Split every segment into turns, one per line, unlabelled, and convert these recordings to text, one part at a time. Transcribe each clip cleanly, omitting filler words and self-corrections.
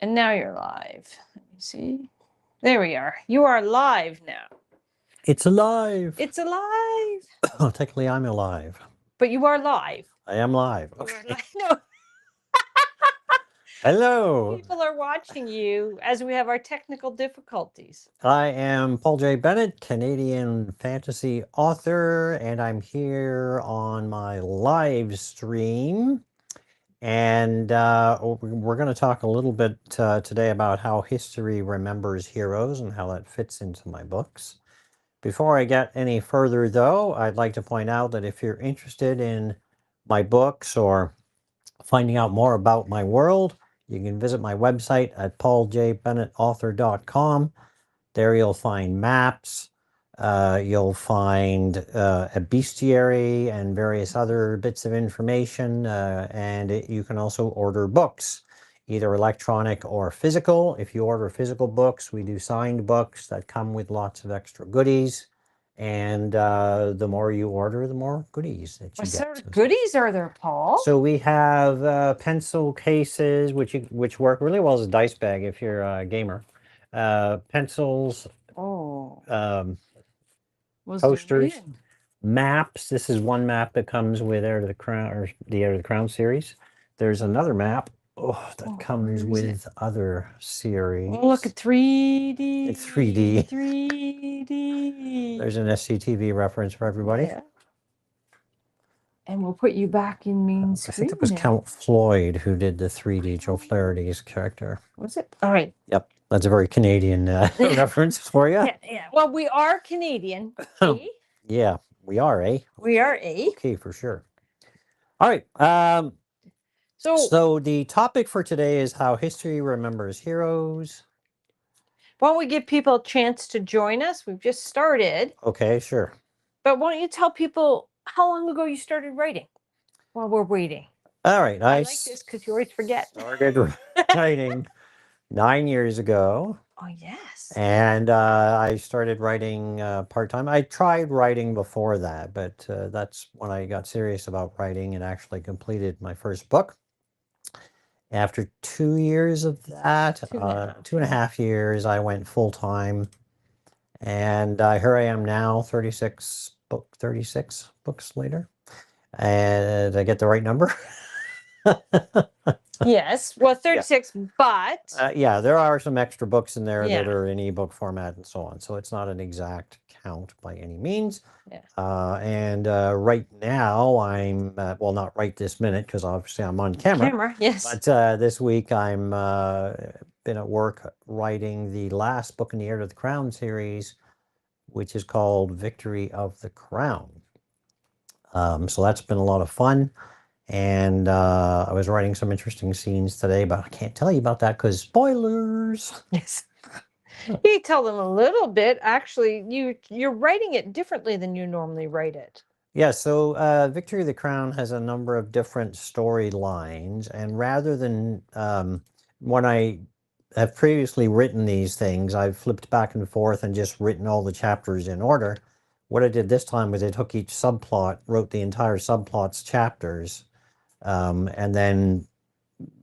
And now you're live. Let me see. There we are. You are live now.
It's alive.
It's alive.
Oh, technically, I'm alive.
But you are live.
I am live.
You are
Okay.
live. No,
Hello.
people are watching you as we have our technical difficulties.
I am Paul J. Bennett, Canadian fantasy author, and I'm here on my live stream. And we're going to talk a little bit today about how history remembers heroes and how that fits into my books. Before I get any further, though, I'd like to point out that if you're interested in my books or finding out more about my world, you can visit my website at pauljbennettauthor.com. There you'll find maps, you'll find a bestiary and various other bits of information, and you can also order books, either electronic or physical. If you order physical books, we do signed books that come with lots of extra goodies. And the more you order, the more goodies that you
What
get.
sort of goodies are there, Paul?
So we have pencil cases, which work really well as a dice bag if you're a gamer. Pencils,
Oh, was
posters,
zoom
maps. This is one map that comes with Heir to the Crown, or the Heir to the Crown series. There's another map that comes with other series.
Oh, look at 3D.
It's 3D.
3D.
There's an SCTV reference for everybody.
Yeah. And we'll put you back in main screen.
I think it was
now.
Count Floyd who did the 3D Joe Flaherty's character.
Was it? All right.
Yep, that's a very Canadian reference for you.
Yeah. Well, we are Canadian.
Yeah, we are, eh?
We are, eh?
Okay, for sure. All right. So the topic for today is how history remembers heroes.
Why don't we give people a chance to join us? We've just started.
Okay, sure.
But why don't you tell people how long ago you started writing while we're waiting?
All right.
I like this because you always forget.
Started writing 9 years ago.
Oh, yes.
And I started writing part-time. I tried writing before that, but that's when I got serious about writing and actually completed my first book. After 2 years of that, 2.5 years, I went full-time. And here I am now, 36 books later. And did I get the right number?
Yes. Well, 36, yeah. But...
yeah, there are some extra books in there that are in ebook format and so on. So it's not an exact count by any means.
Yeah.
And right now I'm, well, not right this minute because obviously I'm on camera.
Yes.
But this week I'm been at work writing the last book in the Heir to the Crown series, which is called Victory of the Crown. So that's been a lot of fun. And I was writing some interesting scenes today, but I can't tell you about that because spoilers.
Yes. You tell them a little bit. Actually, you're writing it differently than you normally write it.
Yeah, so Victory of the Crown has a number of different storylines. And rather than when I have previously written these things, I've flipped back and forth and just written all the chapters in order. What I did this time was I took each subplot, wrote the entire subplot's chapters, and then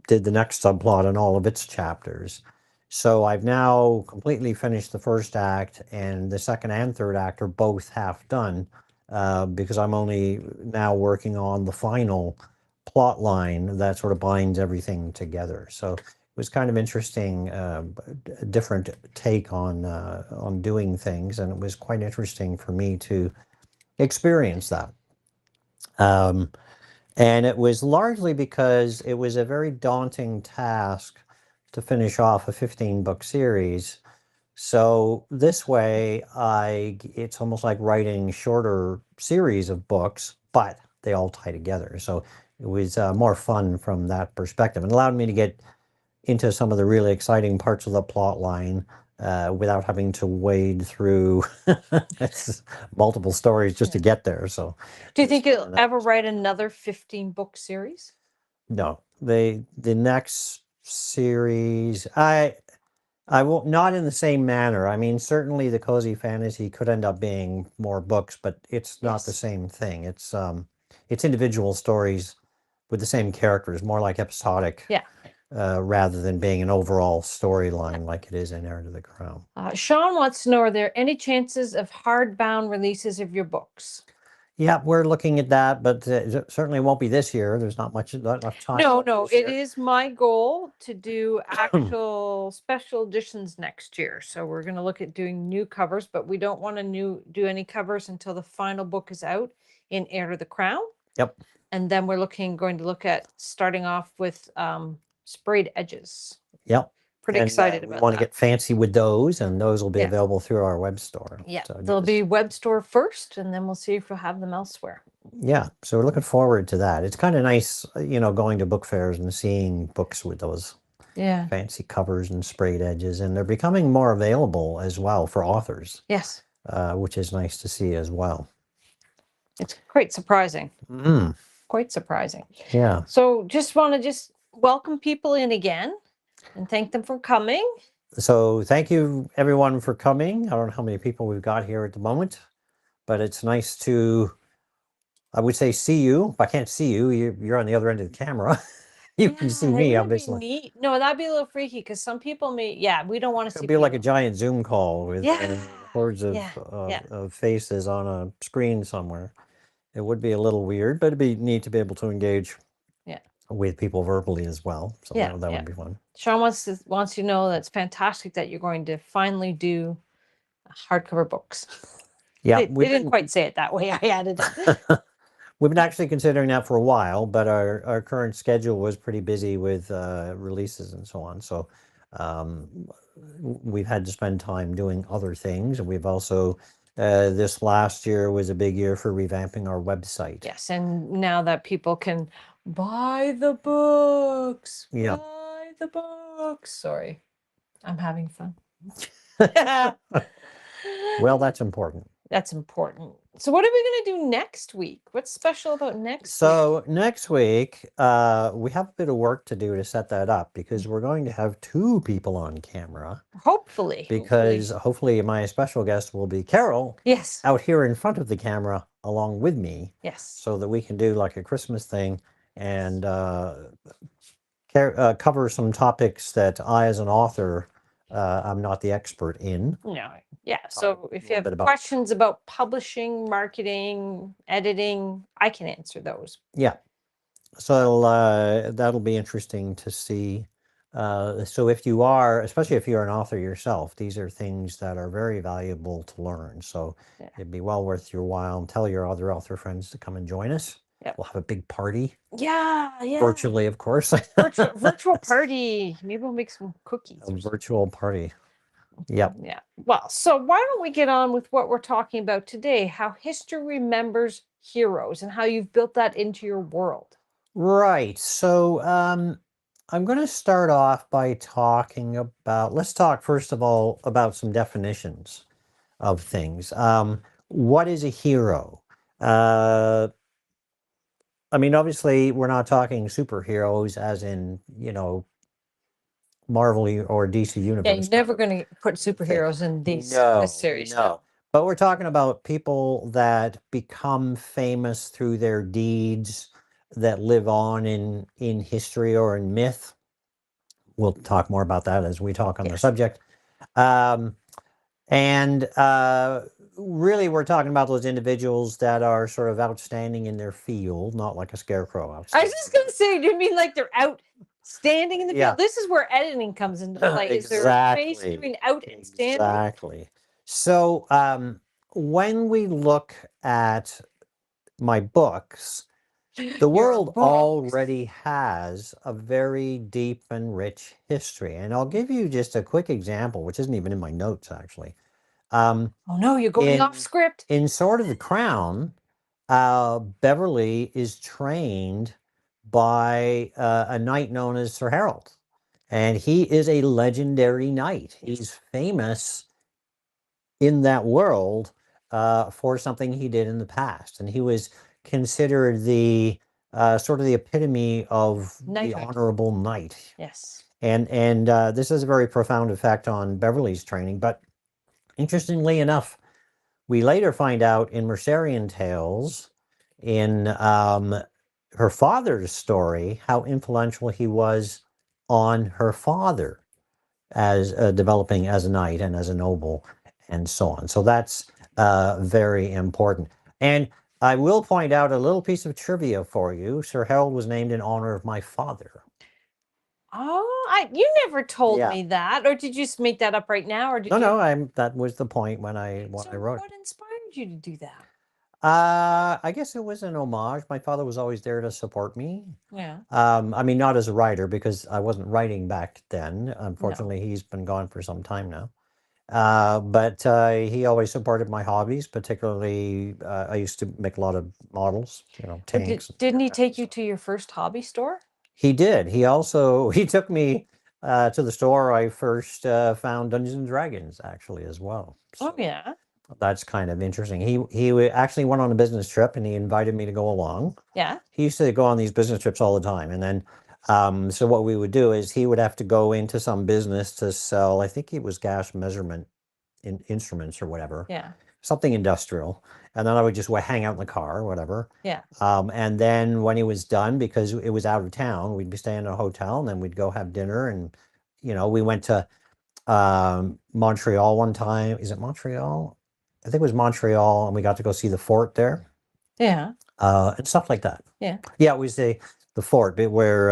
did the next subplot and all of its chapters. So I've now completely finished the first act, and the second and third act are both half done, because I'm only now working on the final plot line that sort of binds everything together. So it was kind of interesting, a different take on doing things, and it was quite interesting for me to experience that. And it was largely because it was a very daunting task to finish off a 15-book series. So this way, it's almost like writing shorter series of books, but they all tie together. So it was more fun from that perspective. It allowed me to get into some of the really exciting parts of the plot line without having to wade through multiple stories just to get there. So,
do you think you'll ever write another 15-book series?
No, the next series, I will not in the same manner. I mean, certainly the cozy fantasy could end up being more books, but it's not the same thing. It's individual stories with the same characters, more like episodic rather than being an overall storyline like it is in Heir to the Crown.
Sean wants to know, are there any chances of hardbound releases of your books?
Yeah, we're looking at that, but it certainly won't be this year. There's not enough time.
No, it is my goal to do actual special editions next year. So we're going to look at doing new covers, but we don't want to do any covers until the final book is out in Heir to the Crown.
Yep.
And then we're going to look at starting off with sprayed edges.
Yep.
Pretty excited
we
about
want to
that.
get fancy with those, and those will be available through our web store.
Yeah,
So
they'll be web store first, and then we'll see if we'll have them elsewhere.
Yeah, so we're looking forward to that. It's kind of nice, going to book fairs and seeing books with those fancy covers and sprayed edges, and they're becoming more available as well for authors.
Yes.
Which is nice to see as well.
It's quite surprising.
Mm.
Quite surprising.
Yeah.
So just want to welcome people in again and thank them for coming.
So thank you everyone for coming. I don't know how many people we've got here at the moment, but it's nice to, I would say, see you. If I can't see you, you're on the other end of the camera. You can see me, obviously.
Neat. No, that'd be a little freaky because some people may, we don't want to see.
It'd be like a giant Zoom call with hordes of faces on a screen somewhere. It would be a little weird, but it'd be neat to be able to engage with people verbally as well. So that would be fun.
Sean wants you to know that's fantastic that you're going to finally do hardcover books.
Yeah,
we didn't quite say it that way. I added it.
We've been actually considering that for a while, but our current schedule was pretty busy with releases and so on. So we've had to spend time doing other things. And we've also, this last year was a big year for revamping our website.
Yes, and now that people can buy the books.
Yeah.
Buy the books. Sorry, I'm having fun.
Well, that's important.
That's important. So what are we going to do next week? What's special about next week?
So next week, we have a bit of work to do to set that up because we're going to have 2 people on camera.
Hopefully.
Because hopefully my special guest will be Carol.
Yes.
Out here in front of the camera along with me.
Yes.
So that we can do like a Christmas thing and cover some topics that I, as an author, I'm not the expert in.
No. Yeah. So if you have questions about publishing, marketing, editing, I can answer those.
Yeah. So that'll be interesting to see. So if you are, especially if you're an author yourself, these are things that are very valuable to learn. So it'd be well worth your while, and tell your other author friends to come and join us. Yep. We'll have a big party.
Yeah.
Virtually, of course.
Virtual party. Maybe we'll make some cookies.
A virtual party. Yep.
Yeah. Well, so why don't we get on with what we're talking about today? How history remembers heroes and how you've built that into your world.
Right. So I'm going to start off by talking about, let's talk first of all about some definitions of things. What is a hero? I mean, obviously, we're not talking superheroes as in, Marvel or DC Universe.
Yeah, you're never going to put superheroes in this series.
No. But we're talking about people that become famous through their deeds that live on in history or in myth. We'll talk more about that as we talk on the subject. Really, we're talking about those individuals that are sort of outstanding in their field, not like a scarecrow.
I was just going to say, do you mean like they're outstanding in the field? This is where editing comes into play. Is there a space between out and standing?
Exactly. So when we look at my books, the world already has a very deep and rich history. And I'll give you just a quick example, which isn't even in my notes, actually.
Oh, no, you're going off script.
In Sword of the Crown, Beverly is trained by a knight known as Sir Harold. And he is a legendary knight. He's famous in that world for something he did in the past. And he was considered the sort of the epitome of the honorable knight.
Yes.
And this has a very profound effect on Beverly's training. But interestingly enough, we later find out in Mercerian Tales, in her father's story, how influential he was on her father as developing as a knight and as a noble and so on. So that's very important. And I will point out a little piece of trivia for you. Sir Harold was named in honor of my father.
Oh, you never told
Yeah.
me that, or did you just make that up right now, or did
No,
you?
no, that was the point when I
So
wrote it.
what inspired you to do that?
I guess it was an homage. My father was always there to support me.
Yeah.
I mean, not as a writer because I wasn't writing back then.
No.
Unfortunately, he's been gone for some time now. But he always supported my hobbies, particularly I used to make a lot of models,
But
tanks.
didn't he take you to your first hobby store?
He did. He also he took me to the store I first found Dungeons and Dragons actually as well.
Oh
So
yeah.
that's kind of interesting. Actually went on a business trip and he invited me to go along.
Yeah.
He used to go on these business trips all the time, and then so what we would do is he would have to go into some business to sell. I think it was gas measurement instruments or whatever,
Yeah.
something industrial. And then I would just hang out in the car or whatever.
Yeah.
And then when he was done, because it was out of town, we'd be staying in a hotel and then we'd go have dinner. And, we went to Montreal one time. Is it Montreal? I think it was Montreal. And we got to go see the fort there
Yeah.
and stuff like that.
Yeah.
Yeah, it was the fort where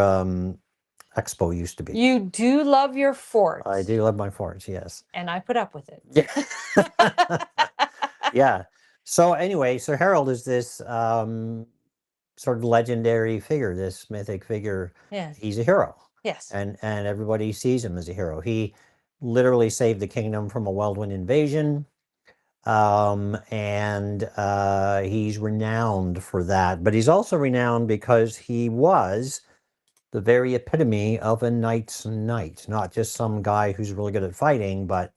Expo used to be.
You do love your forts.
I do love my forts, yes.
And I put up with it.
Yeah. Yeah. So anyway, Sir Harold is this sort of legendary figure, this mythic figure.
Yeah.
He's a hero.
Yes.
And everybody sees him as a hero. He literally saved the kingdom from a whirlwind invasion. And he's renowned for that. But he's also renowned because he was the very epitome of a knight's knight, not just some guy who's really good at fighting, but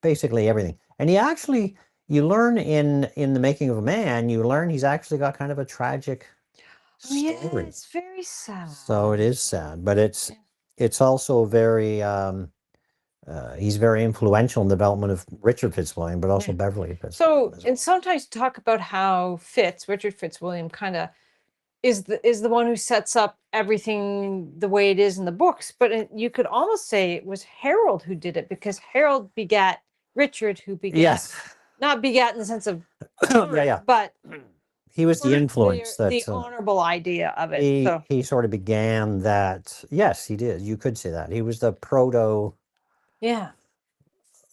basically everything. And he actually, you learn in the making of a man, you learn he's actually got kind of a tragic
Oh, yeah,
story.
it's very sad.
So it is sad, but it's also very he's very influential in the development of Richard Fitzwilliam, but also
Yeah.
Beverly Fitzwilliam.
So, and sometimes talk about how Richard Fitzwilliam kind of is the one who sets up everything the way it is in the books, but you could almost say it was Harold who did it because Harold begat Richard, who begat not begat in the sense of
yeah,
but
he was the influence
the honorable idea of it.
He sort of began that. Yes, he did. You could say that he was the proto.
Yeah.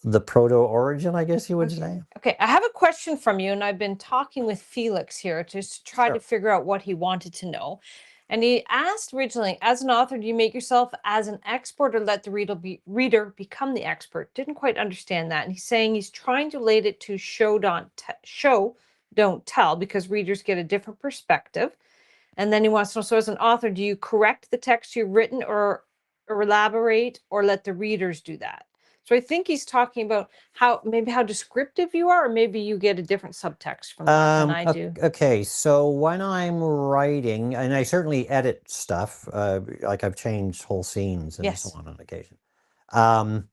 The proto origin, I guess you would say.
Okay, I have a question from you, and I've been talking with Felix here just to try to figure out what he wanted to know. And he asked originally, as an author, do you make yourself as an expert or let the reader become the expert? Didn't quite understand that. And he's saying he's trying to relate it to show, don't tell, because readers get a different perspective. And then he wants to know, so as an author, do you correct the text you've written or elaborate or let the readers do that? So I think he's talking about how descriptive you are, or maybe you get a different subtext from that than I do.
Okay, so when I'm writing, and I certainly edit stuff, like I've changed whole scenes and so on occasion. I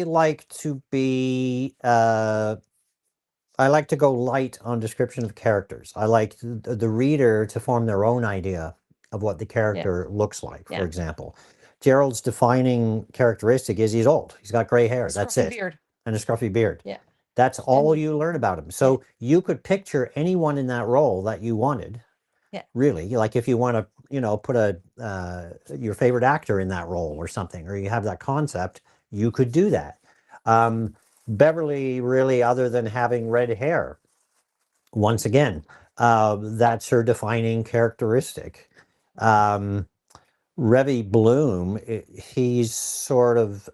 like to be I like to go light on description of characters. I like the reader to form their own idea of what the character looks like. For example, Gerald's defining characteristic is he's old. He's got gray hair. That's it.
Beard.
And a scruffy beard.
Yeah.
That's all you learn about him. So you could picture anyone in that role that you wanted. Yeah. Really, like if you want to, put your favorite actor in that role or something, or you have that concept, you could do that. Beverly, really, other than having red hair, once again, that's her defining characteristic. Revy Bloom, he's sort of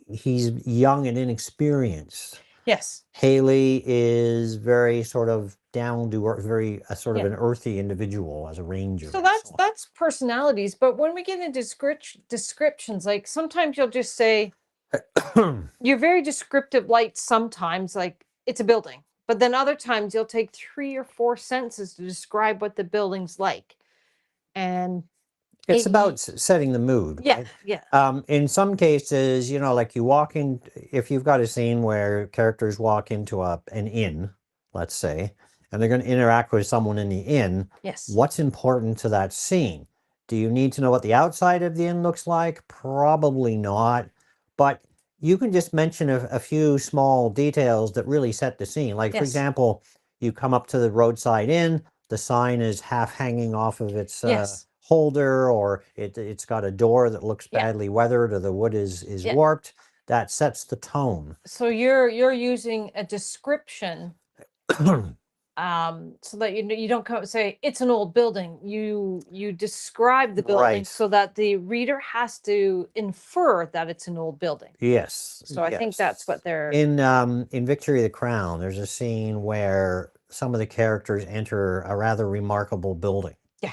he's young and inexperienced.
Yes.
Haley is very sort of down to earth, very sort of an earthy individual as a ranger.
So that's personalities. But when we get into descriptions, like sometimes you'll just say you're very descriptive, light. Sometimes, like it's a building, but then other times you'll take 3 or 4 sentences to describe what the building's like, and
it's about setting the mood.
Yeah,
right?
Yeah.
In some cases, like you walk in, if you've got a scene where characters walk into an inn, let's say, and they're going to interact with someone in the inn.
Yes.
What's important to that scene? Do you need to know what the outside of the inn looks like? Probably not. But you can just mention a few small details that really set the scene. Like, for
Yes.
example, you come up to the roadside inn, the sign is half hanging off of its
Yes.
holder, or it's got a door that looks
Yeah.
badly weathered, or the wood is
Yeah.
warped. That sets the tone.
So you're using a description so that you don't come say it's an old building. You describe the building
Right.
so that the reader has to infer that it's an old building.
Yes.
So I think that's what they're
in Victory of the Crown, there's a scene where some of the characters enter a rather remarkable building.
Yeah.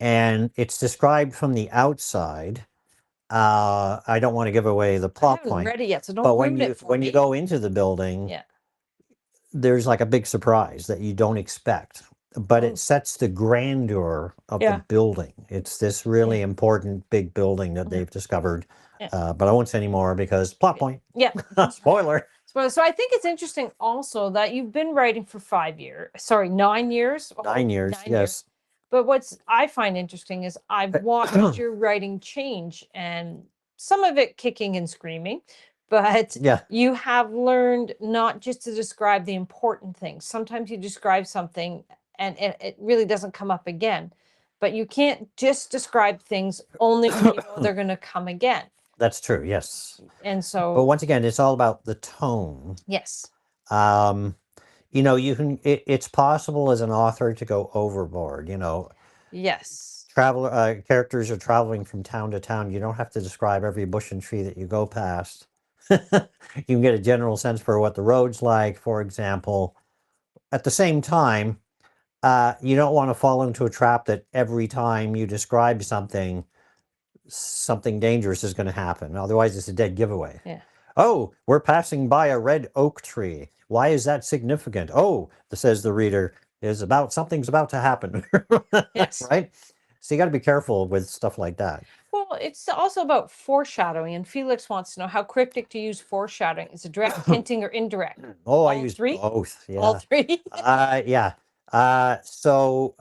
And it's described from the outside. I don't want to give away the
I
plot
haven't
point,
read it yet, so don't
but when
ruin
you
it for me.
go into the building,
Yeah.
there's like a big surprise that you don't expect, but
Oh.
it sets the grandeur of
Yeah.
the building. It's this really
Yeah.
important big building that
Mhm.
they've discovered.
Yeah.
But I won't say any more because plot point.
Yeah.
Spoiler.
So I think it's interesting also that you've been writing for 5 years. Sorry, 9 years.
9 years,
9 years.
yes.
But what's I find interesting is I've watched your writing change, and some of it kicking and screaming, but
Yeah.
you have learned not just to describe the important things. Sometimes you describe something and it really doesn't come up again. But you can't just describe things only when you know they're going to come again.
That's true, yes.
And
But
so,
once again, it's all about the tone.
yes,
You can it's possible as an author to go overboard,
yes,
characters are traveling from town to town. You don't have to describe every bush and tree that you go past. You can get a general sense for what the road's like, for example. At the same time, you don't want to fall into a trap that every time you describe something, something dangerous is going to happen. Otherwise, it's a dead giveaway.
yeah,
Oh, we're passing by a red oak tree. Why is that significant? Oh, says the reader, something's about to happen.
yes.
Right? So you got to be careful with stuff like that.
Well, it's also about foreshadowing, and Felix wants to know how cryptic to use foreshadowing. Is it direct, hinting, or indirect?
Oh, I
All
use
three?
both. Yeah.
All three?
Yeah. So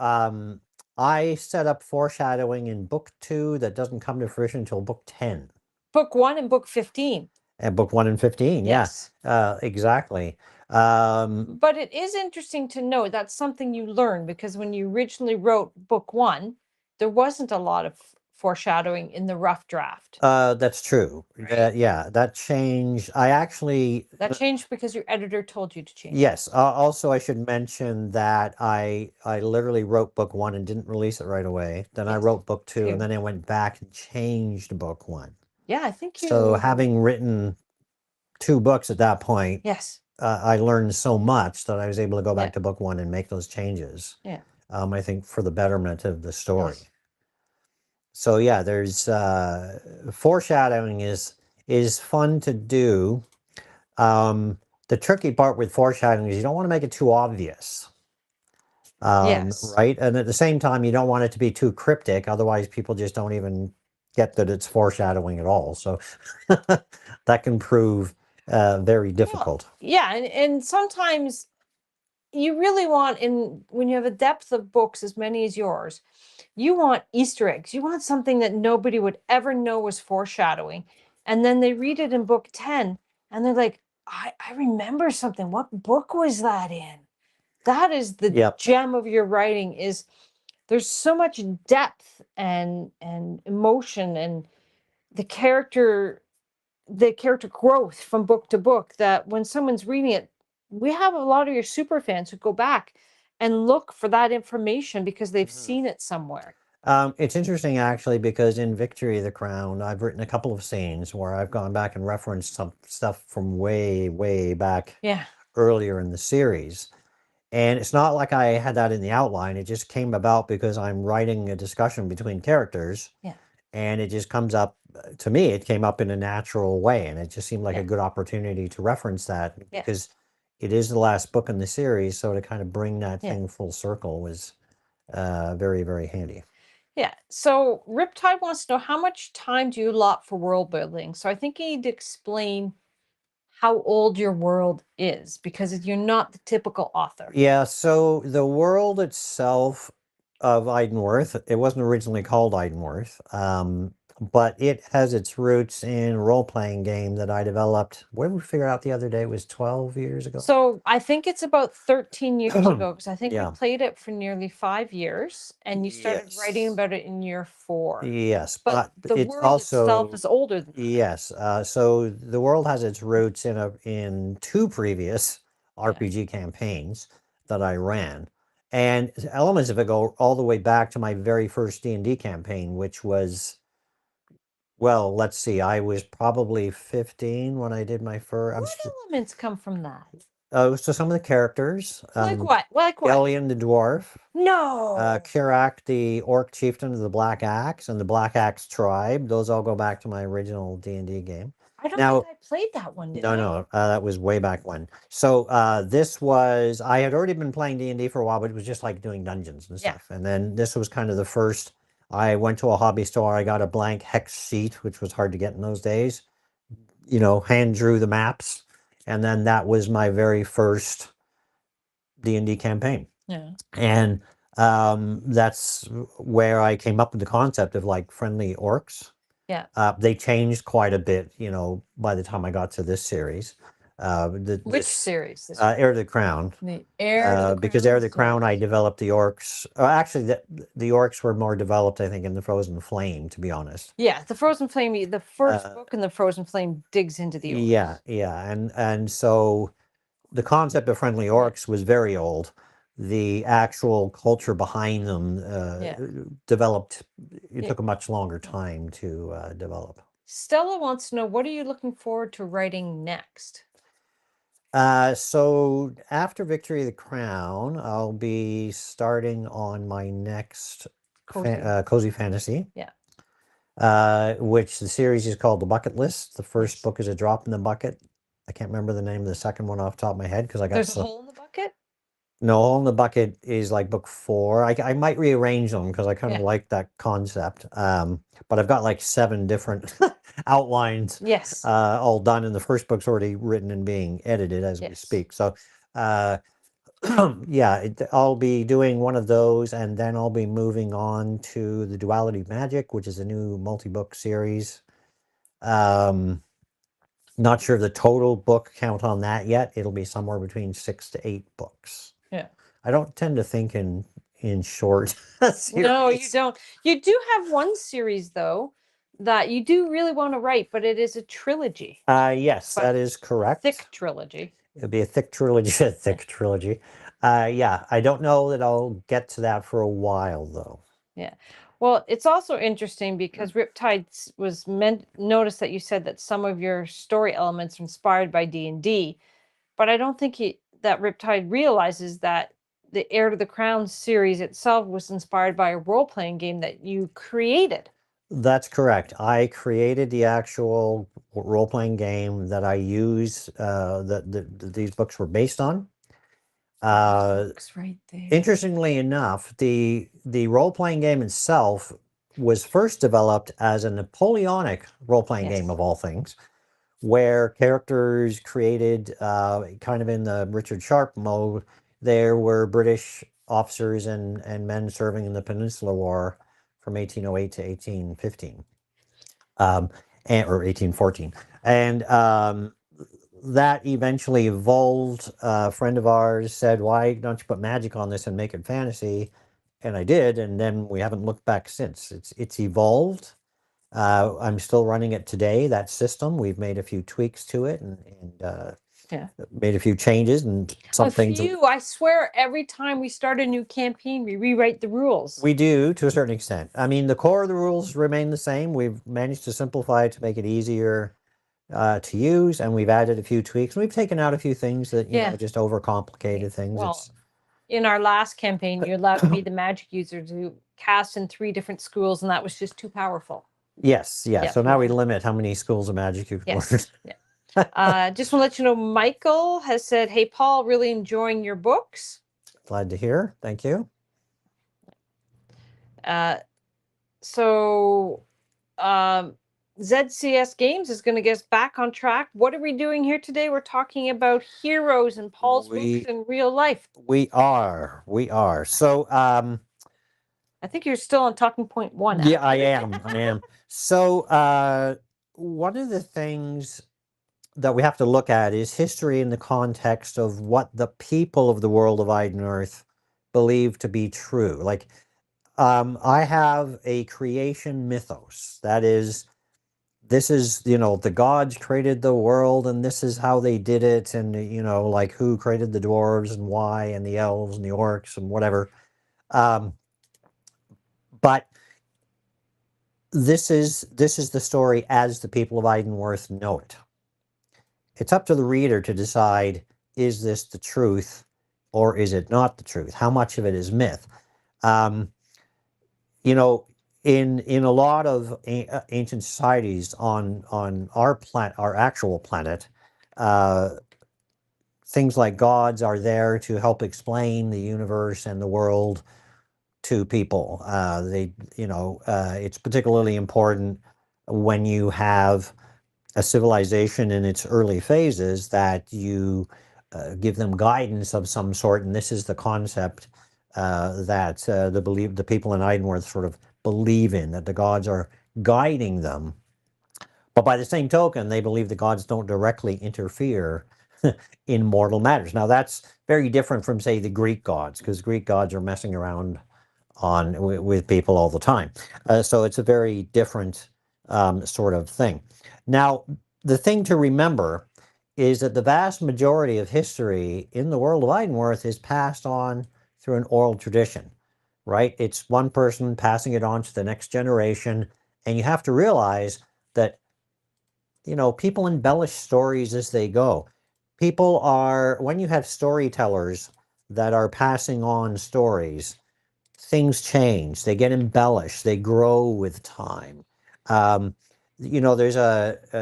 I set up foreshadowing in book 2 that doesn't come to fruition until book 10.
Book 1 and book 15.
And book 1 and 15,
Yes.
yeah. Exactly.
But it is interesting to know that's something you learn, because when you originally wrote book 1, there wasn't a lot of foreshadowing in the rough draft.
That's true.
Right.
Yeah, that changed.
That changed because your editor told you to change.
Yes. Also, I should mention that I literally wrote book 1 and didn't release it right away. Then I
Yes.
wrote book 2,
Two.
and then I went back and changed book 1.
Yeah, I think you.
So having written 2 books at that point,
Yes.
I learned so much that I was able to go back
Yeah.
to book 1 and make those changes.
Yeah.
I think for the betterment of the story.
Yes.
So yeah, there's foreshadowing is fun to do. The tricky part with foreshadowing is you don't want to make it too obvious.
Yes.
Right? And at the same time, you don't want it to be too cryptic. Otherwise, people just don't even get that it's foreshadowing at all. So that can prove very difficult.
Yeah, and sometimes you really want, when you have a depth of books as many as yours, you want Easter eggs. You want something that nobody would ever know was foreshadowing. And then they read it in book 10 and they're like, I remember something. What book was that in? That is the
Yep.
gem of your writing, is there's so much depth and emotion, and the character growth from book to book, that when someone's reading it, we have a lot of your super fans who go back and look for that information because they've seen it somewhere.
It's interesting actually, because in Victory of the Crown, I've written a couple of scenes where I've gone back and referenced some stuff from way, way back
Yeah.
earlier in the series. And it's not like I had that in the outline. It just came about because I'm writing a discussion between characters.
Yeah.
And it just comes up, to me, it came up in a natural way. And it just seemed like
Yeah.
a good opportunity to reference that,
Yeah.
because it is the last book in the series. So to kind of bring that
Yeah.
thing full circle was very, very handy.
Yeah. So Riptide wants to know, how much time do you allot for world building? So I think you need to explain how old your world is, because you're not the typical author.
Yeah, so the world itself of Eidenworth. It wasn't originally called Eidenworth, but it has its roots in a role-playing game that I developed. What did we figure out the other day? It was 12 years ago.
So I think it's about 13 years ago, because I think
Yeah.
we played it for nearly 5 years, and you started writing
Yes.
about it in year 4.
Yes,
But
but
the
it's
world itself
also
is older than that.
yes. So the world has its roots in two previous RPG campaigns that I ran, and elements of it go all the way back to my very first D&D campaign, which was, well, let's see, I was probably 15 when I did my first.
What elements come from that?
So some of the characters,
Like what? Like what?
Gellion the dwarf,
No.
Kirak the orc chieftain of the Black Axe, and the Black Axe tribe. Those all go back to my original D&D game.
I don't
Now,
think I played that one, did
no,
I?
no, that was way back when. So this was, I had already been playing D&D for a while, but it was just like doing dungeons and
Yeah.
stuff. And then this was kind of the first. I went to a hobby store. I got a blank hex sheet, which was hard to get in those days. You know, hand drew the maps, and then that was my very first D&D campaign.
Yeah.
And that's where I came up with the concept of like friendly orcs.
Yeah.
They changed quite a bit, you know, by the time I got to this series.
Which series? This
Heir to the Crown.
the Heir to the
Because Heir to the
Crown
Crown, I developed the orcs. Actually, the orcs were more developed, I think, in the Frozen Flame, to be honest.
Yeah, the Frozen Flame, the first book in the Frozen Flame digs into the orcs.
Yeah, and so the concept of friendly orcs was very old. The actual culture behind them developed. It took a much longer time to develop.
Stella wants to know, what are you looking forward to writing next?
So after Victory of the Crown, I'll be starting on my next cozy fantasy.
Yeah.
Which the series is called The Bucket List. The first book is A Drop in the Bucket. I can't remember the name of the second one off the top of my head because I got
There's a hole in the bucket?
No, Hole in the Bucket is like book 4. I might rearrange them because I kind of like that concept. But I've got like 7 different outlines.
Yes.
All done, and the first book's already written and being edited as we speak. So, yeah, I'll be doing one of those, and then I'll be moving on to the Duality of Magic, which is a new multi-book series. Not sure the total book count on that yet. It'll be somewhere between 6 to 8 books.
Yeah.
I don't tend to think in short series.
No, you don't. You do have one series though that you do really want to write, but it is a trilogy.
Yes, that is correct.
Thick trilogy.
It'll be a thick trilogy. Trilogy. Yeah, I don't know that I'll get to that for a while though.
Yeah. Well, it's also interesting because Riptide was noticed that you said that some of your story elements are inspired by D&D, but I don't think that Riptide realizes that the Heir to the Crown series itself was inspired by a role-playing game that you created.
That's correct. I created the actual role-playing game that I use, that these books were based on.
Books right there.
Interestingly enough, the role-playing game itself was first developed as a Napoleonic role-playing game of all things, where characters created kind of in the Richard Sharp mode. There were British officers and men serving in the Peninsular War from 1808 to 1815, or 1814. And that eventually evolved. A friend of ours said, why don't you put magic on this and make it fantasy? And I did, and then we haven't looked back since. It's evolved. I'm still running it today, that system. We've made a few tweaks to it and made a few changes and some things.
I swear every time we start a new campaign, we rewrite the rules.
We do, to a certain extent. I mean, the core of the rules remain the same. We've managed to simplify it to make it easier to use, and we've added a few tweaks. We've taken out a few things that, you know, just overcomplicated things.
Well, in our last campaign, you allowed me, the magic user, to cast in 3 different schools, and that was just too powerful.
Yes. So now we limit how many schools of magic you can learn.
Just want to let you know, Michael has said, hey, Paul, really enjoying your books.
Glad to hear. Thank you.
ZCS Games is going to get us back on track. What are we doing here today? We're talking about heroes in Paul's books in real life.
We are. So
I think you're still on talking point one.
Yeah, I
actually.
am. I am. So, one of the things that we have to look at is history in the context of what the people of the world of Iden Earth believe to be true. Like, I have a creation mythos. That is, this is, the gods created the world and this is how they did it. And, like who created the dwarves and why, and the elves and the orcs and whatever. But this is the story as the people of Idenworth know it. It's up to the reader to decide, is this the truth or is it not the truth? How much of it is myth? Um, you know, in a lot of ancient societies on our actual planet, uh, things like gods are there to help explain the universe and the world to people. It's particularly important when you have a civilization in its early phases that you give them guidance of some sort, and this is the concept that the people in Idenworth sort of believe in, that the gods are guiding them. But by the same token, they believe the gods don't directly interfere in mortal matters. Now, that's very different from, say, the Greek gods, because Greek gods are messing around with people all the time. So it's a very different sort of thing. Now, the thing to remember is that the vast majority of history in the world of Idenworth is passed on through an oral tradition, right? It's one person passing it on to the next generation. And you have to realize that, people embellish stories as they go. When you have storytellers that are passing on stories, things change, they get embellished, they grow with time. um, there's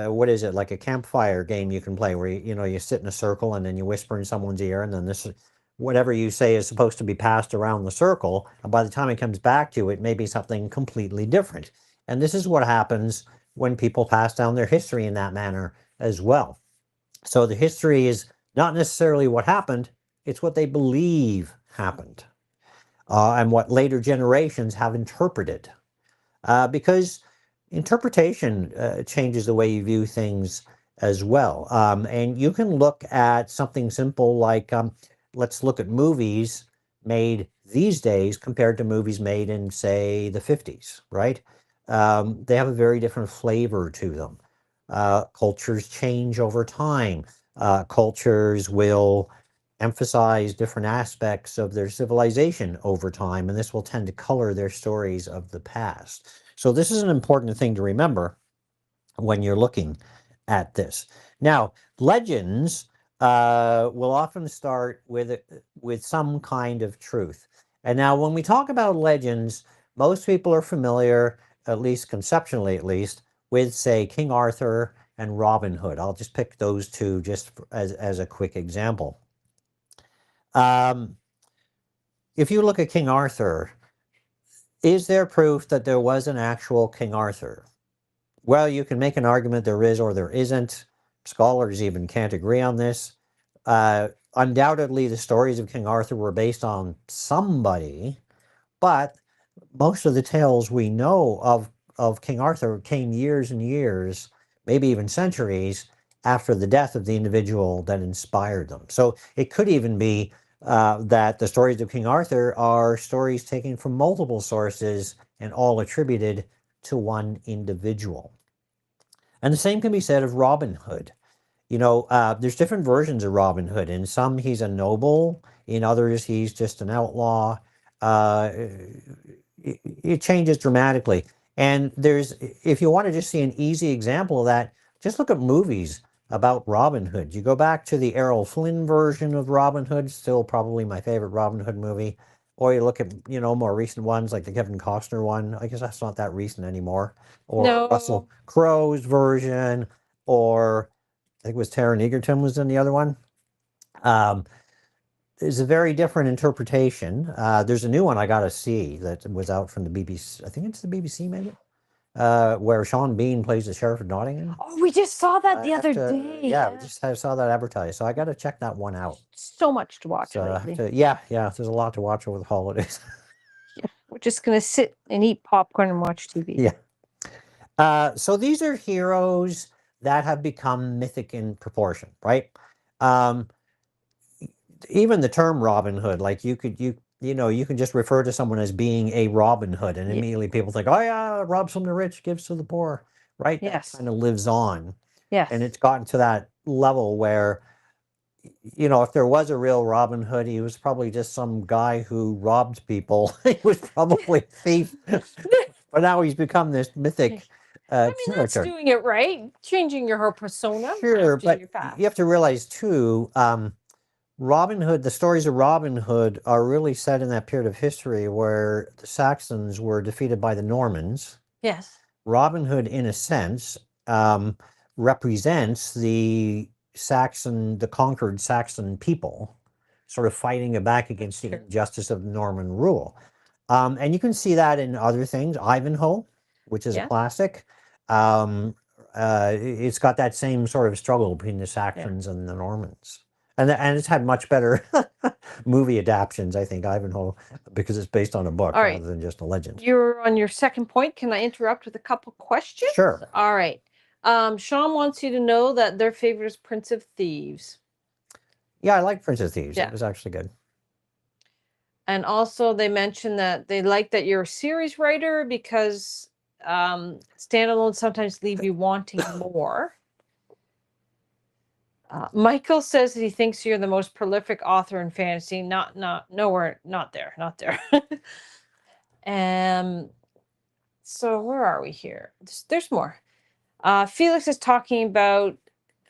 what is it, like a campfire game you can play where you sit in a circle and then you whisper in someone's ear, and then whatever you say is supposed to be passed around the circle, and by the time it comes back to you, it may be something completely different. And this is what happens when people pass down their history in that manner as well. So the history is not necessarily what happened, it's what they believe happened, and what later generations have interpreted. Because interpretation changes the way you view things as well. And you can look at something simple like, let's look at movies made these days compared to movies made in, say, the 50s, right? They have a very different flavor to them. Cultures change over time. Cultures will emphasize different aspects of their civilization over time, and this will tend to color their stories of the past. So this is an important thing to remember when you're looking at this. Now, legends will often start with some kind of truth. And now when we talk about legends, most people are familiar, at least conceptually at least, with, say, King Arthur and Robin Hood. I'll just pick those two just as a quick example. If you look at King Arthur, is there proof that there was an actual King Arthur? Well, you can make an argument there is or there isn't. Scholars even can't agree on this. Undoubtedly, the stories of King Arthur were based on somebody, but most of the tales we know of King Arthur came years and years, maybe even centuries, after the death of the individual that inspired them. So it could even be that the stories of King Arthur are stories taken from multiple sources and all attributed to one individual. And the same can be said of Robin Hood. There's different versions of Robin Hood. In some, he's a noble. In others, he's just an outlaw. It changes dramatically. And if you want to just see an easy example of that, just look at movies about Robin Hood. You go back to the Errol Flynn version of Robin Hood, still probably my favorite Robin Hood movie. Or you look at, more recent ones like the Kevin Costner one. I guess that's not that recent anymore. Or
No.
Russell Crowe's version, or I think it was Taron Egerton was in the other one. There's a very different interpretation. There's a new one I got to see that was out from the BBC. I think it's the BBC, maybe, where Sean Bean plays the Sheriff of Nottingham.
Oh, we just saw that the other day.
Yeah, I saw that advertised, so I got to check that one out.
So much to watch
So
lately.
yeah, there's a lot to watch over the holidays.
We're just going to sit and eat popcorn and watch TV.
Yeah. So these are heroes that have become mythic in proportion, right? Even the term Robin Hood, like you can just refer to someone as being a Robin Hood, and immediately people think, oh yeah, robs from the rich, gives to the poor, right?
Yes.
That kind of lives on.
Yes.
And it's gotten to that level where, if there was a real Robin Hood, he was probably just some guy who robbed people. He was probably a thief, but now he's become this mythic
that's
character.
doing it right, changing your whole persona.
Sure, but you have to realize too, Robin Hood, the stories of Robin Hood are really set in that period of history where the Saxons were defeated by the Normans.
Yes.
Robin Hood, in a sense, represents the conquered Saxon people, sort of fighting back against the injustice of Norman rule. And you can see that in other things. Ivanhoe, which is a classic. It's got that same sort of struggle between the Saxons and the Normans. And it's had much better movie adaptations, I think, Ivanhoe, because it's based on a book rather than just a legend.
You're on your second point. Can I interrupt with a couple questions?
Sure.
All right. Sean wants you to know that their favorite is Prince of Thieves.
Yeah, I like Prince of Thieves. It was actually good.
And also they mentioned that they like that you're a series writer because standalones sometimes leave you wanting more. Michael says that he thinks you're the most prolific author in fantasy. Not there. So where are we here? There's more. Felix is talking about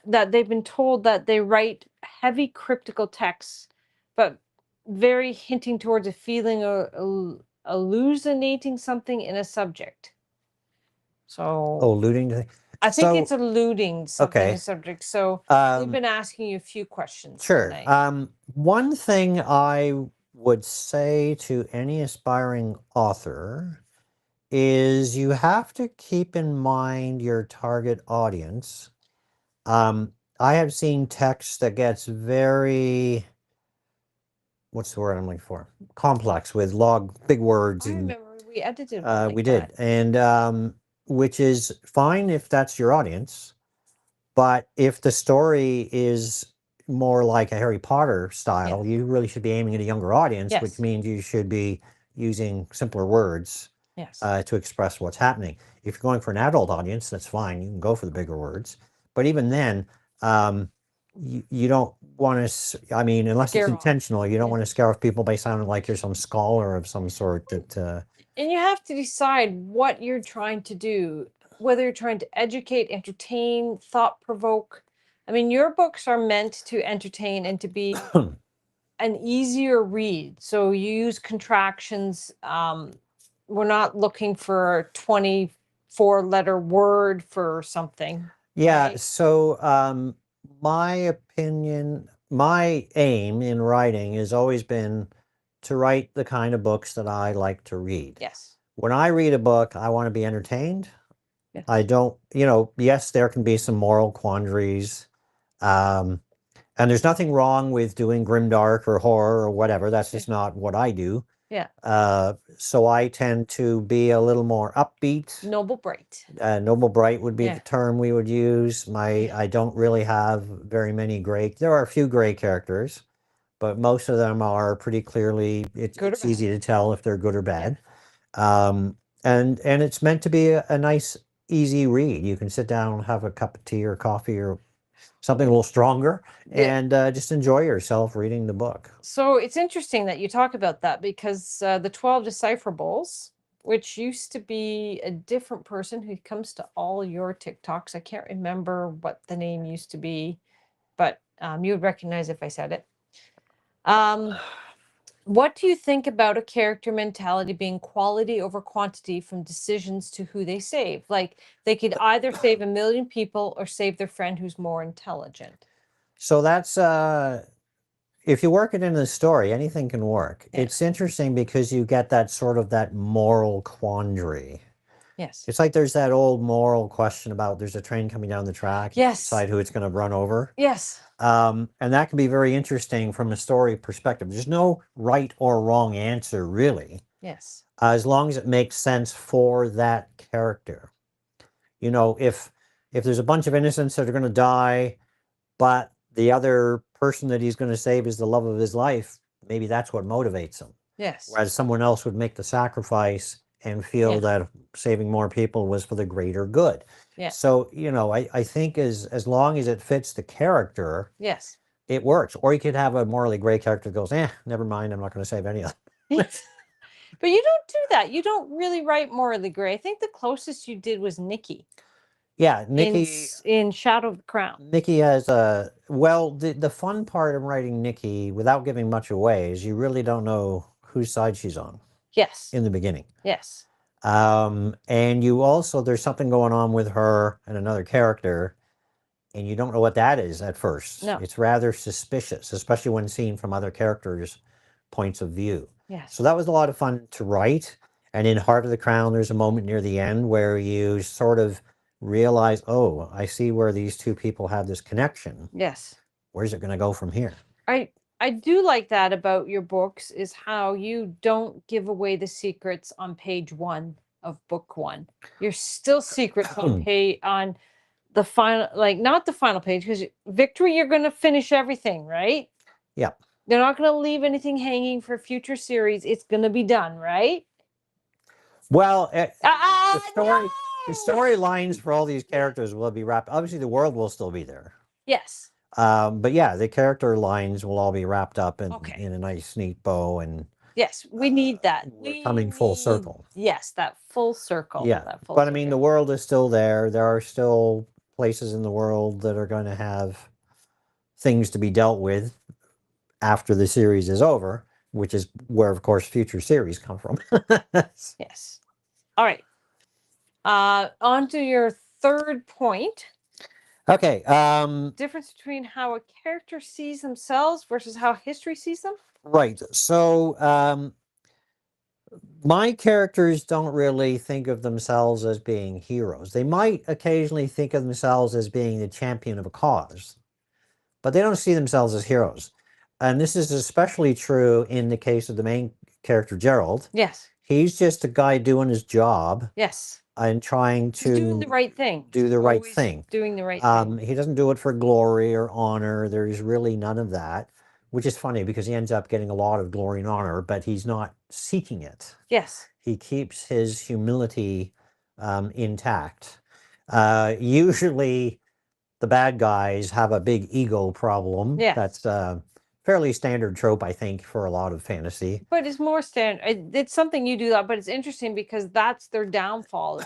that they've been told that they write heavy cryptical texts, but very hinting towards a feeling or hallucinating something in a subject. So
alluding to.
I think it's alluding something in a subject. So we've been asking you a few questions.
Sure.
Tonight.
One thing I would say to any aspiring author is you have to keep in mind your target audience. I have seen text that gets very, what's the word I'm looking for? Complex with big words.
I remember we edited
we did. And which is fine if that's your audience. But if the story is more like a Harry Potter style, you really should be aiming at a younger audience, which means you should be using simpler words to express what's happening. If you're going for an adult audience, that's fine. You can go for the bigger words. But even then, you don't want to, unless it's intentional, you don't want to scare off people by sounding like you're some scholar of some sort.
And you have to decide what you're trying to do, whether you're trying to educate, entertain, thought provoke. Your books are meant to entertain and to be an easier read. So you use contractions. We're not looking for a 24-letter word for something.
Yeah. Right? So my opinion, my aim in writing has always been to write the kind of books that I like to read.
Yes.
When I read a book, I want to be entertained. Yes. I don't, yes, there can be some moral quandaries. And there's nothing wrong with doing grimdark or horror or whatever. That's just not what I do.
Yeah.
So I tend to be a little more upbeat.
Noble bright.
Noble bright would be the term we would use. I don't really have very many gray. There are a few gray characters, but most of them are pretty clearly, it's easy to tell if they're good or bad. And it's meant to be a nice, easy read. You can sit down and have a cup of tea or coffee or something a little stronger and just enjoy yourself reading the book.
So it's interesting that you talk about that because the 12 Decipherables, which used to be a different person who comes to all your TikToks. I can't remember what the name used to be, but you would recognize if I said it. What do you think about a character mentality being quality over quantity from decisions to who they save? Like they could either save 1 million people or save their friend who's more intelligent.
So that's, if you work it into the story, anything can work. Yeah. It's interesting because you get that moral quandary.
Yes.
It's like there's that old moral question about there's a train coming down the track.
Yes.
You decide who it's going to run over.
Yes.
And that can be very interesting from a story perspective. There's no right or wrong answer, really.
Yes.
as long as it makes sense for that character. You know, if there's a bunch of innocents that are going to die, but the other person that he's going to save is the love of his life, maybe that's what motivates him.
Yes.
Whereas someone else would make the sacrifice and feel
Yeah.
that saving more people was for the greater good.
Yeah.
So, you know, I think as long as it fits the character,
Yes.
it works. Or you could have a morally gray character that goes, never mind, I'm not going to save any of them.
But you don't do that. You don't really write morally gray. I think the closest you did was Nikki.
Yeah,
in Shadow of the Crown.
Nikki has a well. The fun part of writing Nikki, without giving much away, is you really don't know whose side she's on
Yes.
in the beginning.
Yes.
And you also there's something going on with her and another character, and you don't know what that is at first.
No.
It's rather suspicious, especially when seen from other characters' points of view.
Yes.
So that was a lot of fun to write. And in Heart of the Crown, there's a moment near the end where you sort of realize, oh, I see where these two people have this connection.
Yes.
Where's it going to go from here?
I do like that about your books, is how you don't give away the secrets on page 1 of book 1. You're still secrets on the final, like not the final page, because Victory, you're going to finish everything, right?
Yeah.
They're not going to leave anything hanging for future series. It's going to be done, right?
Well,
No!
the storylines for all these characters will be wrapped. Obviously, the world will still be there.
Yes.
But yeah, the character lines will all be wrapped up in a nice, neat bow. And
yes, we need that.
We're coming full circle.
Yes, that full circle.
Yeah,
that full
but I
circle.
mean, the world is still there. There are still places in the world that are going to have things to be dealt with after the series is over, which is where, of course, future series come from.
Yes. All right. On to your third point.
Okay.
Difference between how a character sees themselves versus how history sees them.
Right. So my characters don't really think of themselves as being heroes. They might occasionally think of themselves as being the champion of a cause, but they don't see themselves as heroes. And this is especially true in the case of the main character, Gerald.
Yes.
He's just a guy doing his job.
Yes.
And trying to
doing the right thing.
Do the right thing.
Doing the right thing.
He doesn't do it for glory or honor. There's really none of that, which is funny because he ends up getting a lot of glory and honor, but he's not seeking it.
Yes.
He keeps his humility intact. Usually the bad guys have a big ego problem.
Yes.
That's a fairly standard trope, I think, for a lot of fantasy.
But it's more standard. It's something you do that, but it's interesting because that's their downfall.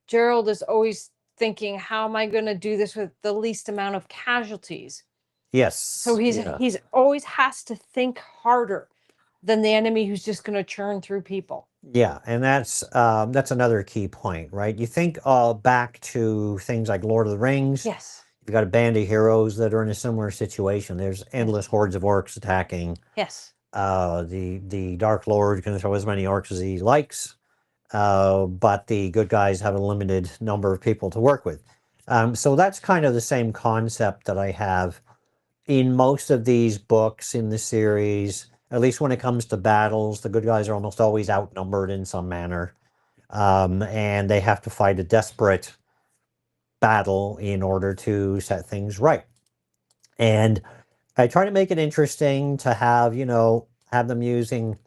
Gerald is always thinking, how am I going to do this with the least amount of casualties?
Yes.
So he's always has to think harder than the enemy who's just going to churn through people.
Yeah, and that's another key point, right? You think back to things like Lord of the Rings.
Yes.
You've got a band of heroes that are in a similar situation. There's endless hordes of orcs attacking.
Yes.
The Dark Lord can throw as many orcs as he likes, but the good guys have a limited number of people to work with. So that's kind of the same concept that I have in most of these books in the series. At least when it comes to battles, the good guys are almost always outnumbered in some manner, and they have to fight a desperate battle in order to set things right. And I try to make it interesting to have, have them using,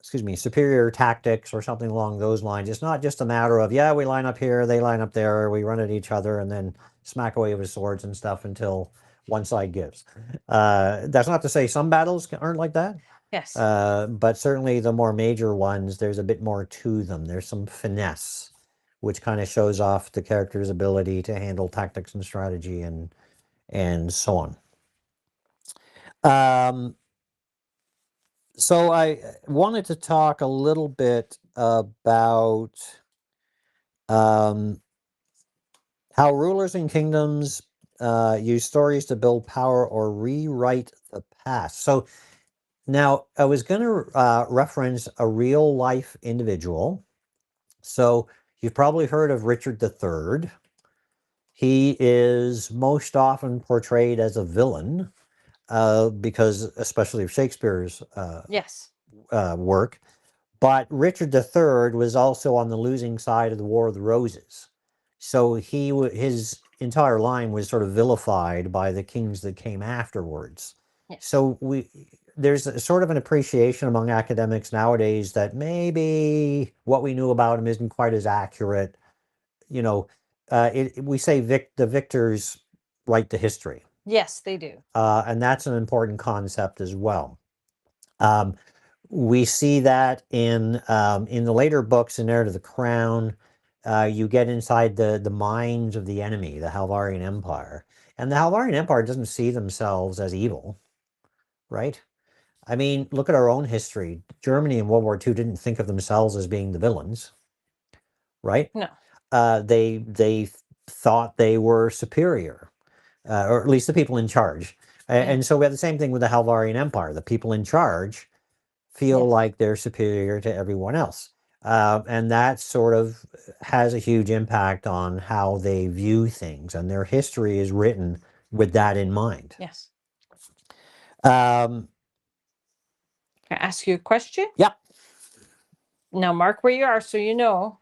superior tactics or something along those lines. It's not just a matter of, we line up here, they line up there, we run at each other and then smack away with swords and stuff until one side gives. That's not to say some battles aren't like that.
Yes.
But certainly the more major ones, there's a bit more to them. There's some finesse, which kind of shows off the character's ability to handle tactics and strategy and so on. So I wanted to talk a little bit about how rulers and kingdoms use stories to build power or rewrite the past. So now I was going to reference a real life individual. So you've probably heard of Richard III. He is most often portrayed as a villain because especially of Shakespeare's
yes.
Work. But Richard III was also on the losing side of the War of the Roses. So his entire line was sort of vilified by the kings that came afterwards.
Yes.
So there's a sort of an appreciation among academics nowadays that maybe what we knew about him isn't quite as accurate. You know, we say the victors write the history.
Yes, they do.
And that's an important concept as well. We see that in the later books in Heir to the Crown. You get inside the minds of the enemy, the Halvarian Empire. And the Halvarian Empire doesn't see themselves as evil, right? I mean, look at our own history. Germany in World War II didn't think of themselves as being the villains, right?
No.
They thought they were superior, or at least the people in charge. And so we have the same thing with the Halvarian Empire. The people in charge feel like they're superior to everyone else. And that sort of has a huge impact on how they view things, and their history is written with that in mind.
Yes.
Um,
Can I ask you a question?
yeah.
Now mark where you are so you know.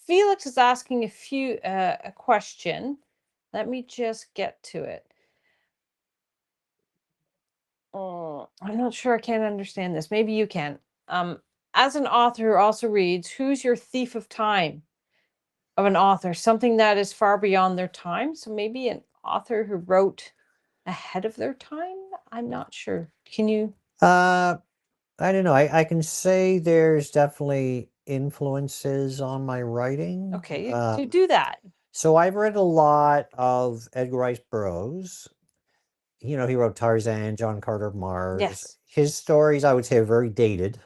Felix is asking a question. Let me just get to it. I'm not sure I can understand this. Maybe you can. As an author who also reads, who's your thief of time of an author? Something that is far beyond their time. So maybe an author who wrote ahead of their time? I'm not sure. Can you?
I don't know. I can say there's definitely influences on my writing.
Okay, to do that.
So I've read a lot of Edgar Rice Burroughs. He wrote Tarzan, John Carter of Mars.
Yes.
His stories, I would say, are very dated.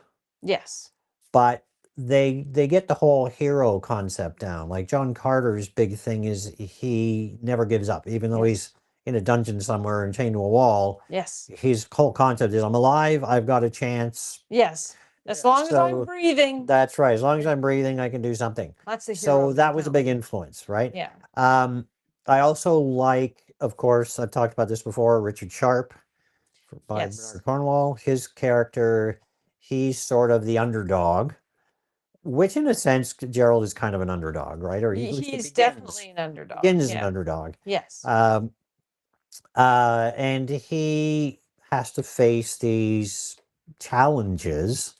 Yes.
But they get the whole hero concept down. Like John Carter's big thing is he never gives up, even though he's in a dungeon somewhere and chained to a wall.
Yes.
His whole concept is I'm alive, I've got a chance.
Yes. As long as I'm breathing.
That's right. As long as I'm breathing, I can do something.
That's the hero.
So that was a big influence, right?
Yeah.
I also like, of course, I've talked about this before, Richard Sharp by Bernard Cornwell. His character, he's sort of the underdog, which in a sense, Gerald is kind of an underdog, right? Or
he's definitely an underdog.
Begins an underdog.
Yes.
And he has to face these challenges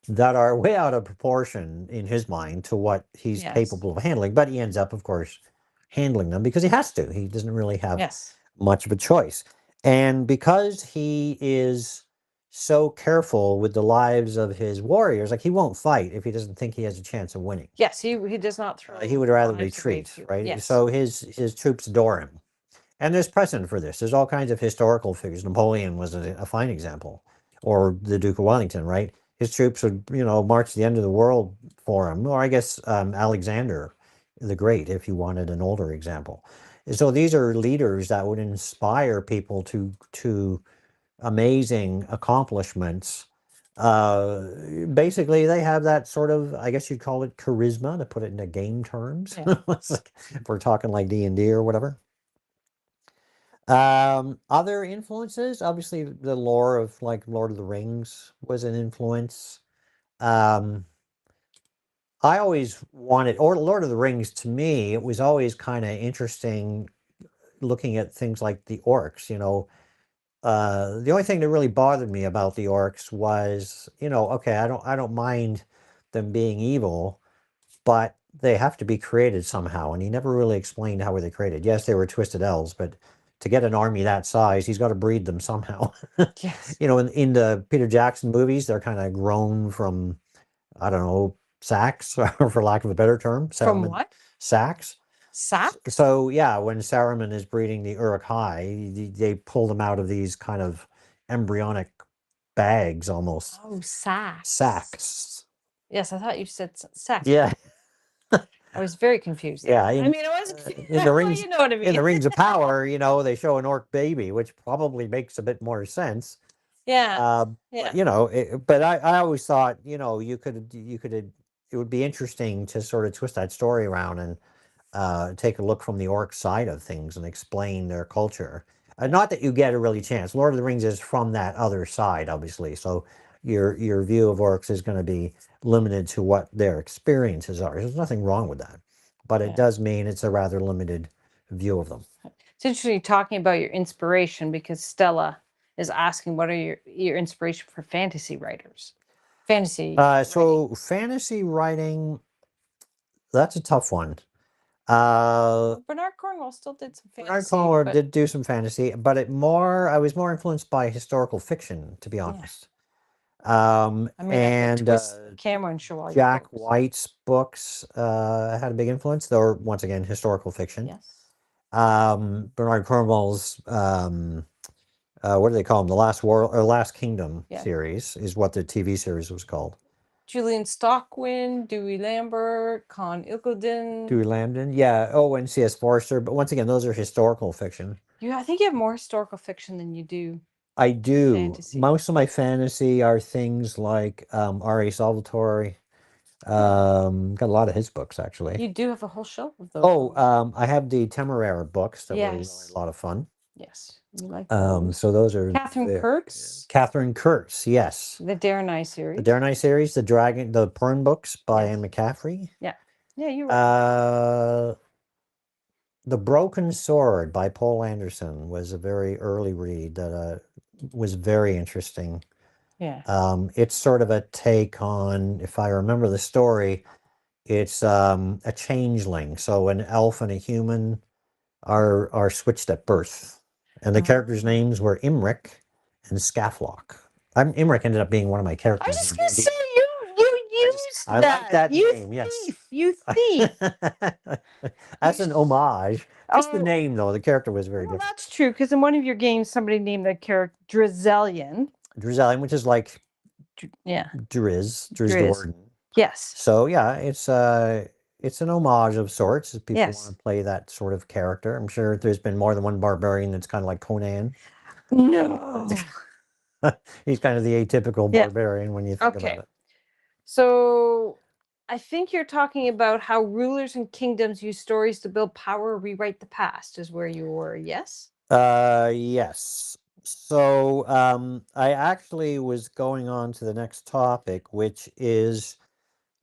that are way out of proportion in his mind to what he's capable of handling. But he ends up, of course, handling them because he has to. He doesn't really have much of a choice. And because he is so careful with the lives of his warriors, like he won't fight if he doesn't think he has a chance of winning.
Yes, he does not throw.
He would rather retreat, right? Yes. So his troops adore him. And there's precedent for this. There's all kinds of historical figures. Napoleon was a fine example, or the Duke of Wellington, right? His troops would, march to the end of the world for him. Or I guess Alexander the Great, if you wanted an older example. So these are leaders that would inspire people to amazing accomplishments. Basically, they have that sort of, I guess you'd call it charisma, to put it into game terms. Yeah. If we're talking like D&D or whatever. Other influences, obviously the lore of like Lord of the Rings was an influence. I always wanted, or Lord of the Rings, to me, it was always kind of interesting looking at things like the orcs. The only thing that really bothered me about the orcs was, okay, I don't mind them being evil, but they have to be created somehow. And he never really explained how were they created. Yes, they were twisted elves, but to get an army that size, he's got to breed them somehow.
Yes.
In the Peter Jackson movies, they're kind of grown from, I don't know, sacks, for lack of a better term.
From what?
Sacks.
Sacks?
So yeah, when Saruman is breeding the Uruk-hai, they pull them out of these kind of embryonic bags almost.
Oh, sacks.
Sacks.
Yes, I thought you said sacks.
Yeah.
I was very confused.
Yeah,
I mean, I was
in the rings.
You know what I mean.
In the Rings of Power, they show an orc baby, which probably makes a bit more sense.
Yeah.
But I always thought, you could, it would be interesting to sort of twist that story around and take a look from the orc side of things and explain their culture. Not that you get a really chance. Lord of the Rings is from that other side, obviously. So your view of orcs is going to be limited to what their experiences are. There's nothing wrong with that, but it does mean it's a rather limited view of them.
It's interesting talking about your inspiration, because Stella is asking, what are your inspiration for fantasy writers? Fantasy.
So fantasy writing, that's a tough one.
Bernard Cornwell still did some fantasy.
Bernard Cornwell did do some fantasy, but I was more influenced by historical fiction, to be honest. And
Cameron show
Jack White's books had a big influence, though once again historical fiction.
Yes.
Bernard Cornwell's what do they call them? The Last World or Last Kingdom series is what the TV series was called.
Julian Stockwin, Dewey Lambert, Con Ilkildin.
Dewey Lambden, yeah. Oh, and C.S. Forster. But once again, those are historical fiction.
I think you have more historical fiction than you do.
I do.
Fantasy.
Most of my fantasy are things like R.A. Salvatore. Got a lot of his books, actually.
You do have a whole shelf of those.
Oh, I have the Temeraire books that were really a lot of fun.
Yes. You like those.
So those are
Catherine Kurtz.
Catherine Kurtz, yes.
The Darenai series.
The Darenai series, the Pern books by Anne McCaffrey.
Yeah. Yeah, you're right.
The Broken Sword by Poul Anderson was a very early read that was very interesting.
Yeah.
It's sort of a take on, if I remember the story, it's a changeling. So an elf and a human are switched at birth. And the characters' names were Imric and Scaflock. Imric ended up being one of my characters.
I was just going to say, you used that.
I like that
you
name,
thief.
yes.
You thief.
That's an homage. Just the name, though. The character was very different.
That's true, because in one of your games, somebody named that character Drizelian.
Drizelian, which is like Driz the Warden.
Yes.
So, yeah, it's an homage of sorts. If people want to play that sort of character. I'm sure there's been more than one barbarian that's kind of like Conan.
No.
He's kind of the atypical barbarian when you think about it.
So I think you're talking about how rulers and kingdoms use stories to build power or rewrite the past is where you were, yes?
Yes. So I actually was going on to the next topic, which is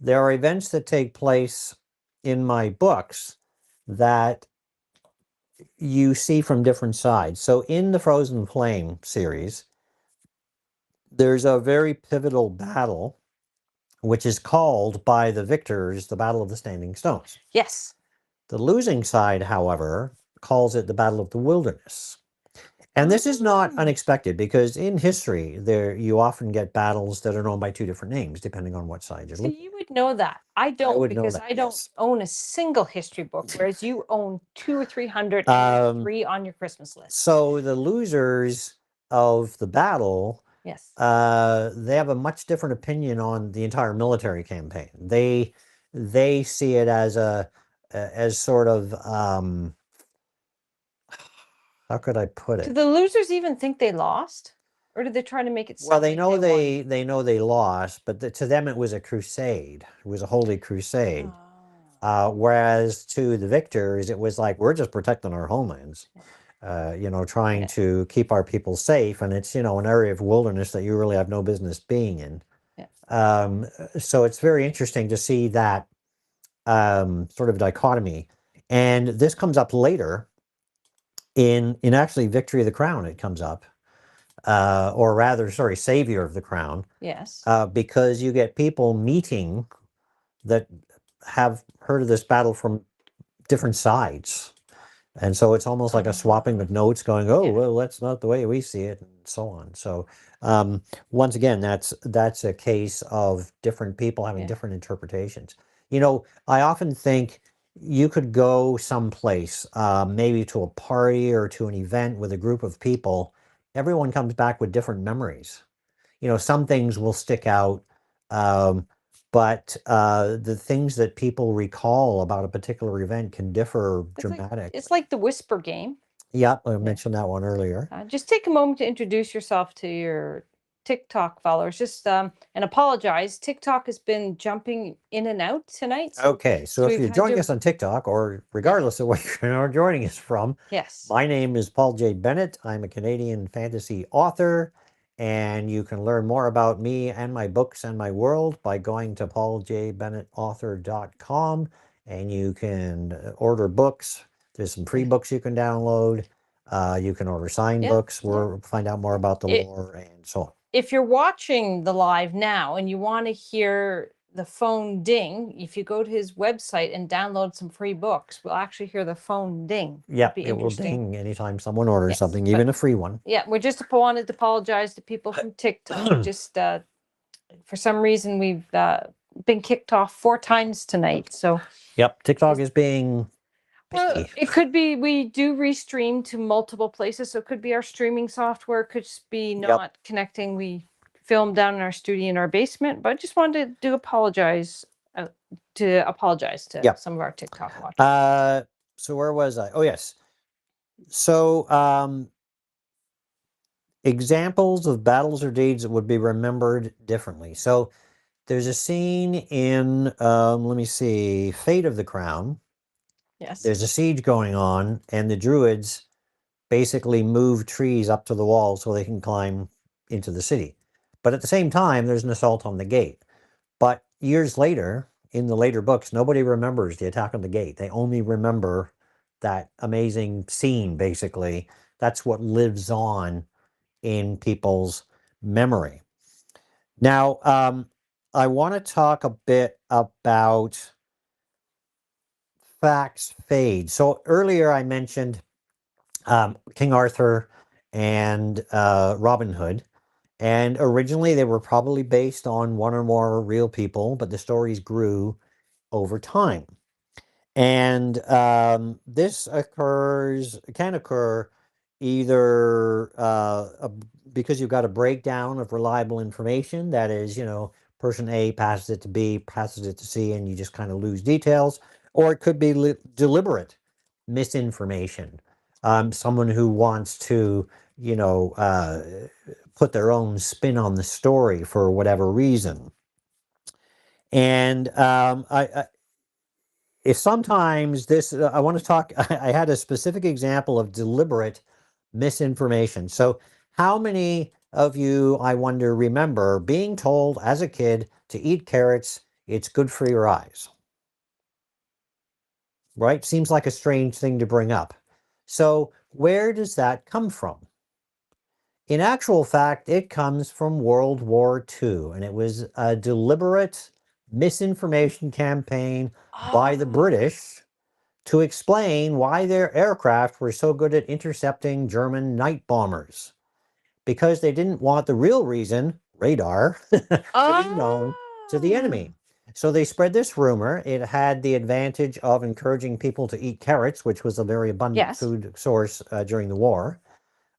there are events that take place in my books that you see from different sides. So in the Frozen Flame series, there's a very pivotal battle, which is called by the victors the Battle of the Standing Stones.
Yes.
The losing side, however, calls it the Battle of the Wilderness. And this is not unexpected, because in history, you often get battles that are known by two different names, depending on what side you're looking.
So you would know that. I don't, because I don't own a single history book, whereas you own 200 or 300 and 3 on your Christmas list.
So the losers of the battle, they have a much different opinion on the entire military campaign. They see it as sort of how could I put it?
Do the losers even think they lost, or did they try to make it?
Well, they know they know they lost, but to them it was a crusade. It was a holy crusade. Whereas to the victors, it was like, we're just protecting our homelands, trying to keep our people safe, and it's an area of wilderness that you really have no business being in. So it's very interesting to see that sort of dichotomy, and this comes up later. In actually Victory of the Crown, it comes up, or rather, sorry, Savior of the Crown.
Yes.
Because you get people meeting that have heard of this battle from different sides. And so it's almost like a swapping of notes going, well, that's not the way we see it, and so on. So once again, that's a case of different people having different interpretations. I often think you could go someplace, maybe to a party or to an event with a group of people. Everyone comes back with different memories. Some things will stick out, but the things that people recall about a particular event can differ dramatically.
It's like the Whisper game.
Yeah, I mentioned that one earlier.
Just take a moment to introduce yourself to your TikTok followers, just and apologize. TikTok has been jumping in and out tonight.
Okay, so if you're joining us on TikTok, or regardless of where you're joining us from, my name is Paul J. Bennett. I'm a Canadian fantasy author, And you can learn more about me and my books and my world by going to pauljbennettauthor.com, and you can order books. There's some free books you can download. You can order signed books where find out more about the lore and so on.
If you're watching the live now and you want to hear the phone ding, if you go to his website and download some free books, we'll actually hear the phone ding.
Yeah,
be
it will
interesting.
ding anytime someone orders something, even a free one.
Yeah, we just wanted to apologize to people from TikTok. Just for some reason, we've been kicked off 4 times tonight. So
yep, TikTok is being
well,
picky.
it could be we do restream to multiple places. So it could be our streaming software, could just be not connecting. We filmed down in our studio in our basement, but I just wanted to apologize to some of our TikTok watchers.
So where was I? Oh, yes. So examples of battles or deeds that would be remembered differently. So there's a scene in, let me see, Fate of the Crown.
Yes.
There's a siege going on, and the druids basically move trees up to the wall so they can climb into the city. But at the same time, there's an assault on the gate. But years later, in the later books, nobody remembers the attack on the gate. They only remember that amazing scene, basically. That's what lives on in people's memory. Now, I want to talk a bit about facts fade. So earlier I mentioned King Arthur and Robin Hood. And originally they were probably based on one or more real people, but the stories grew over time. And this can occur either because you've got a breakdown of reliable information. That is, person A passes it to B, passes it to C, and you just kind of lose details. Or it could be deliberate misinformation. Someone who wants to, put their own spin on the story for whatever reason. And if sometimes this, I want to talk, I had a specific example of deliberate misinformation. So, how many of you, I wonder, remember being told as a kid to eat carrots? It's good for your eyes. Right? Seems like a strange thing to bring up. So, where does that come from? In actual fact, it comes from World War II, and it was a deliberate misinformation campaign by the British to explain why their aircraft were so good at intercepting German night bombers. Because they didn't want the real reason, radar, to be known to the enemy. So they spread this rumor. It had the advantage of encouraging people to eat carrots, which was a very abundant food source during the war.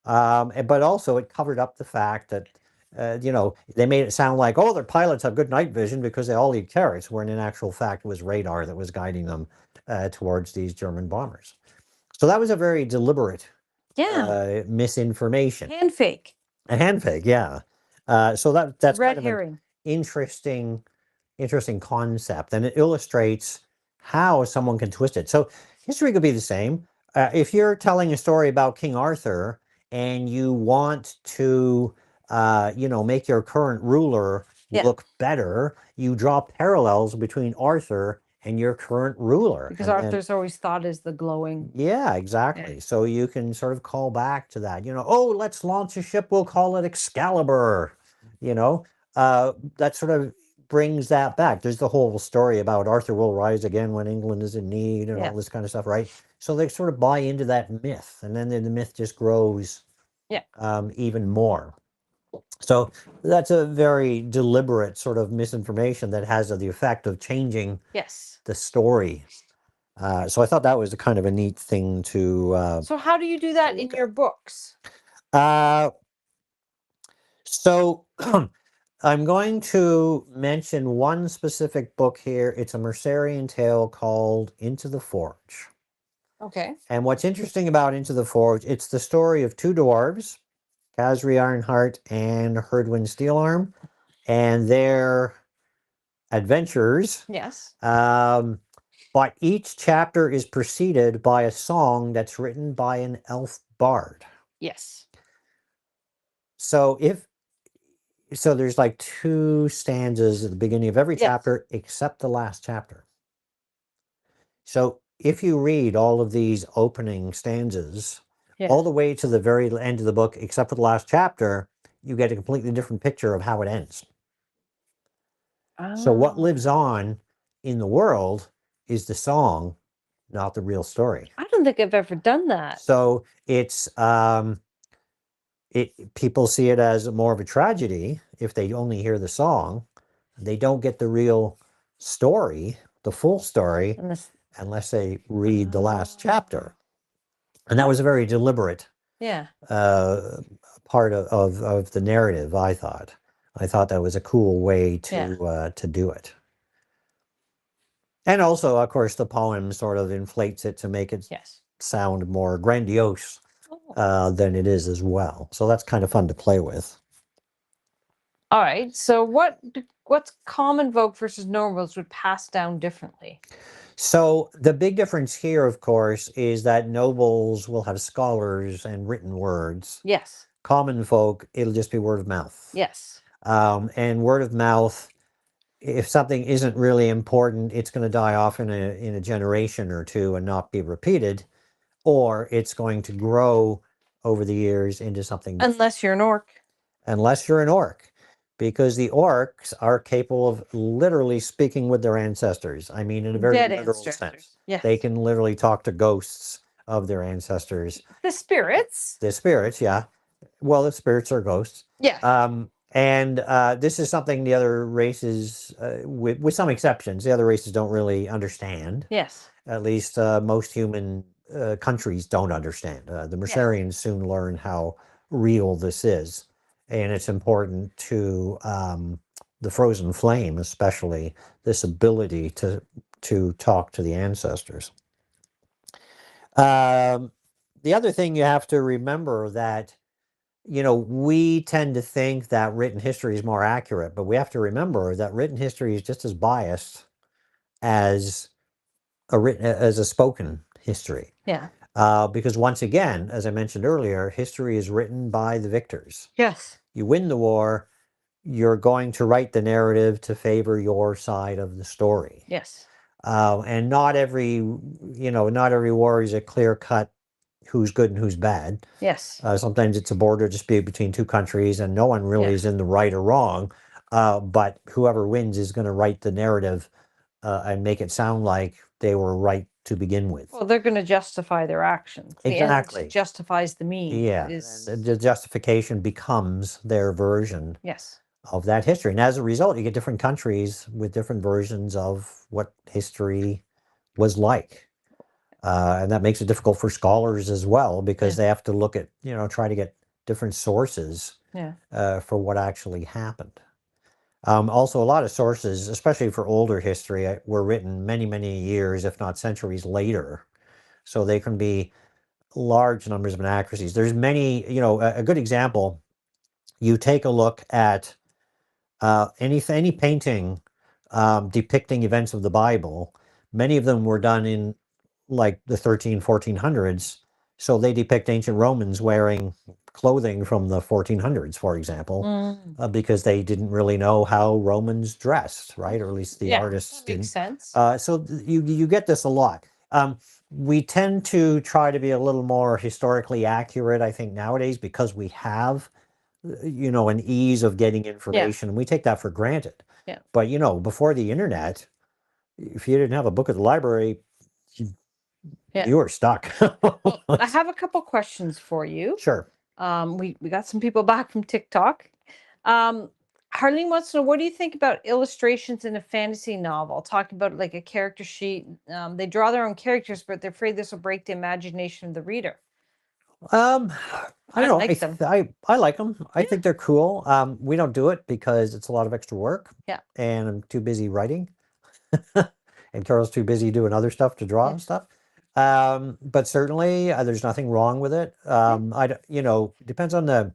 But also it covered up the fact that, they made it sound like, oh, their pilots have good night vision because they all eat carrots, when in actual fact it was radar that was guiding them towards these German bombers. So that was a very deliberate misinformation.
Hand fake.
A hand fake, yeah. So that's
Red
kind of
herring.
an interesting concept, and it illustrates how someone can twist it. So history could be the same. If you're telling a story about King Arthur and you want to, make your current ruler look better, you draw parallels between Arthur and your current ruler.
Because Arthur's always thought as the glowing.
Yeah, exactly. Yeah. So you can sort of call back to that, oh, let's launch a ship, we'll call it Excalibur, that sort of brings that back. There's the whole story about Arthur will rise again when England is in need and all this kind of stuff, right? So they sort of buy into that myth, and then the myth just grows even more. So that's a very deliberate sort of misinformation that has the effect of changing the story. So I thought that was a kind of a neat thing to.
So how do you do that in your books?
So I'm going to mention one specific book here. It's a Mercerian tale called Into the Forge.
Okay.
And what's interesting about Into the Forge, it's the story of 2 dwarves, Khazri Ironheart and Herdwin Steelarm, and their adventures.
Yes.
But each chapter is preceded by a song that's written by an elf bard.
Yes.
So if So there's like 2 stanzas at the beginning of every
Yes.
chapter except the last chapter. So if you read all of these opening stanzas all the way to the very end of the book, except for the last chapter, you get a completely different picture of how it ends. So what lives on in the world is the song, not the real story.
I don't think I've ever done that.
So it's people see it as more of a tragedy if they only hear the song. They don't get the real story, the full story, unless they read the last chapter. And that was a very deliberate part of the narrative, I thought. I thought that was a cool way to do it. And also, of course, the poem sort of inflates it to make it sound more grandiose than it is as well. So that's kind of fun to play with.
All right. So what's common folk versus nobles would pass down differently?
So the big difference here, of course, is that nobles will have scholars and written words.
Yes.
Common folk, it'll just be word of mouth.
Yes.
And word of mouth, if something isn't really important, it's going to die off in a generation or two and not be repeated, or it's going to grow over the years into something different.
Unless you're an orc.
Unless you're an orc, because the orcs are capable of literally speaking with their ancestors. I mean, in a very literal sense.
Yes.
They can literally talk to ghosts of their ancestors.
The spirits.
The spirits, yeah. Well, the spirits are ghosts.
Yes.
And this is something the other races, with some exceptions, the other races don't really understand.
Yes.
At least most human countries don't understand. The Mercerians soon learn how real this is. And it's important to the Frozen Flame, especially, this ability to talk to the ancestors. The other thing you have to remember that, you know, we tend to think that written history is more accurate, but we have to remember that written history is just as biased as a spoken history.
Yeah.
Because once again, as I mentioned earlier, history is written by the victors.
Yes.
You win the war, you're going to write the narrative to favor your side of the story.
Yes.
And not every war is a clear cut who's good and who's bad.
Yes.
Sometimes it's a border dispute between 2 countries and no one really is in the right or wrong. But whoever wins is going to write the narrative and make it sound like they were right to begin with.
Well, they're going to justify their actions.
Exactly.
The end justifies the means.
Yeah. And the justification becomes their version of that history. And as a result, you get different countries with different versions of what history was like. And that makes it difficult for scholars as well, because they have to look at, try to get different sources for what actually happened. Also, a lot of sources, especially for older history, were written many, many years, if not centuries later. So they can be large numbers of inaccuracies. There's many, a good example, you take a look at any painting depicting events of the Bible. Many of them were done in like the 1400s. So they depict ancient Romans wearing clothing from the 1400s, for example, because they didn't really know how Romans dressed, right? Or at least the artists didn't.
Makes sense.
So you get this a lot. We tend to try to be a little more historically accurate, I think, nowadays, because we have, an ease of getting information. And we take that for granted.
Yeah.
But, before the internet, if you didn't have a book at the library, you were stuck.
Well, I have a couple questions for you.
Sure.
We got some people back from TikTok. Harleen wants to know, what do you think about illustrations in a fantasy novel? Talking about like a character sheet. They draw their own characters, but they're afraid this will break the imagination of the reader.
I don't know.
like them.
I like them. I think they're cool. We don't do it because it's a lot of extra work.
Yeah.
And I'm too busy writing. And Carol's too busy doing other stuff to draw and stuff. But certainly there's nothing wrong with it. Depends on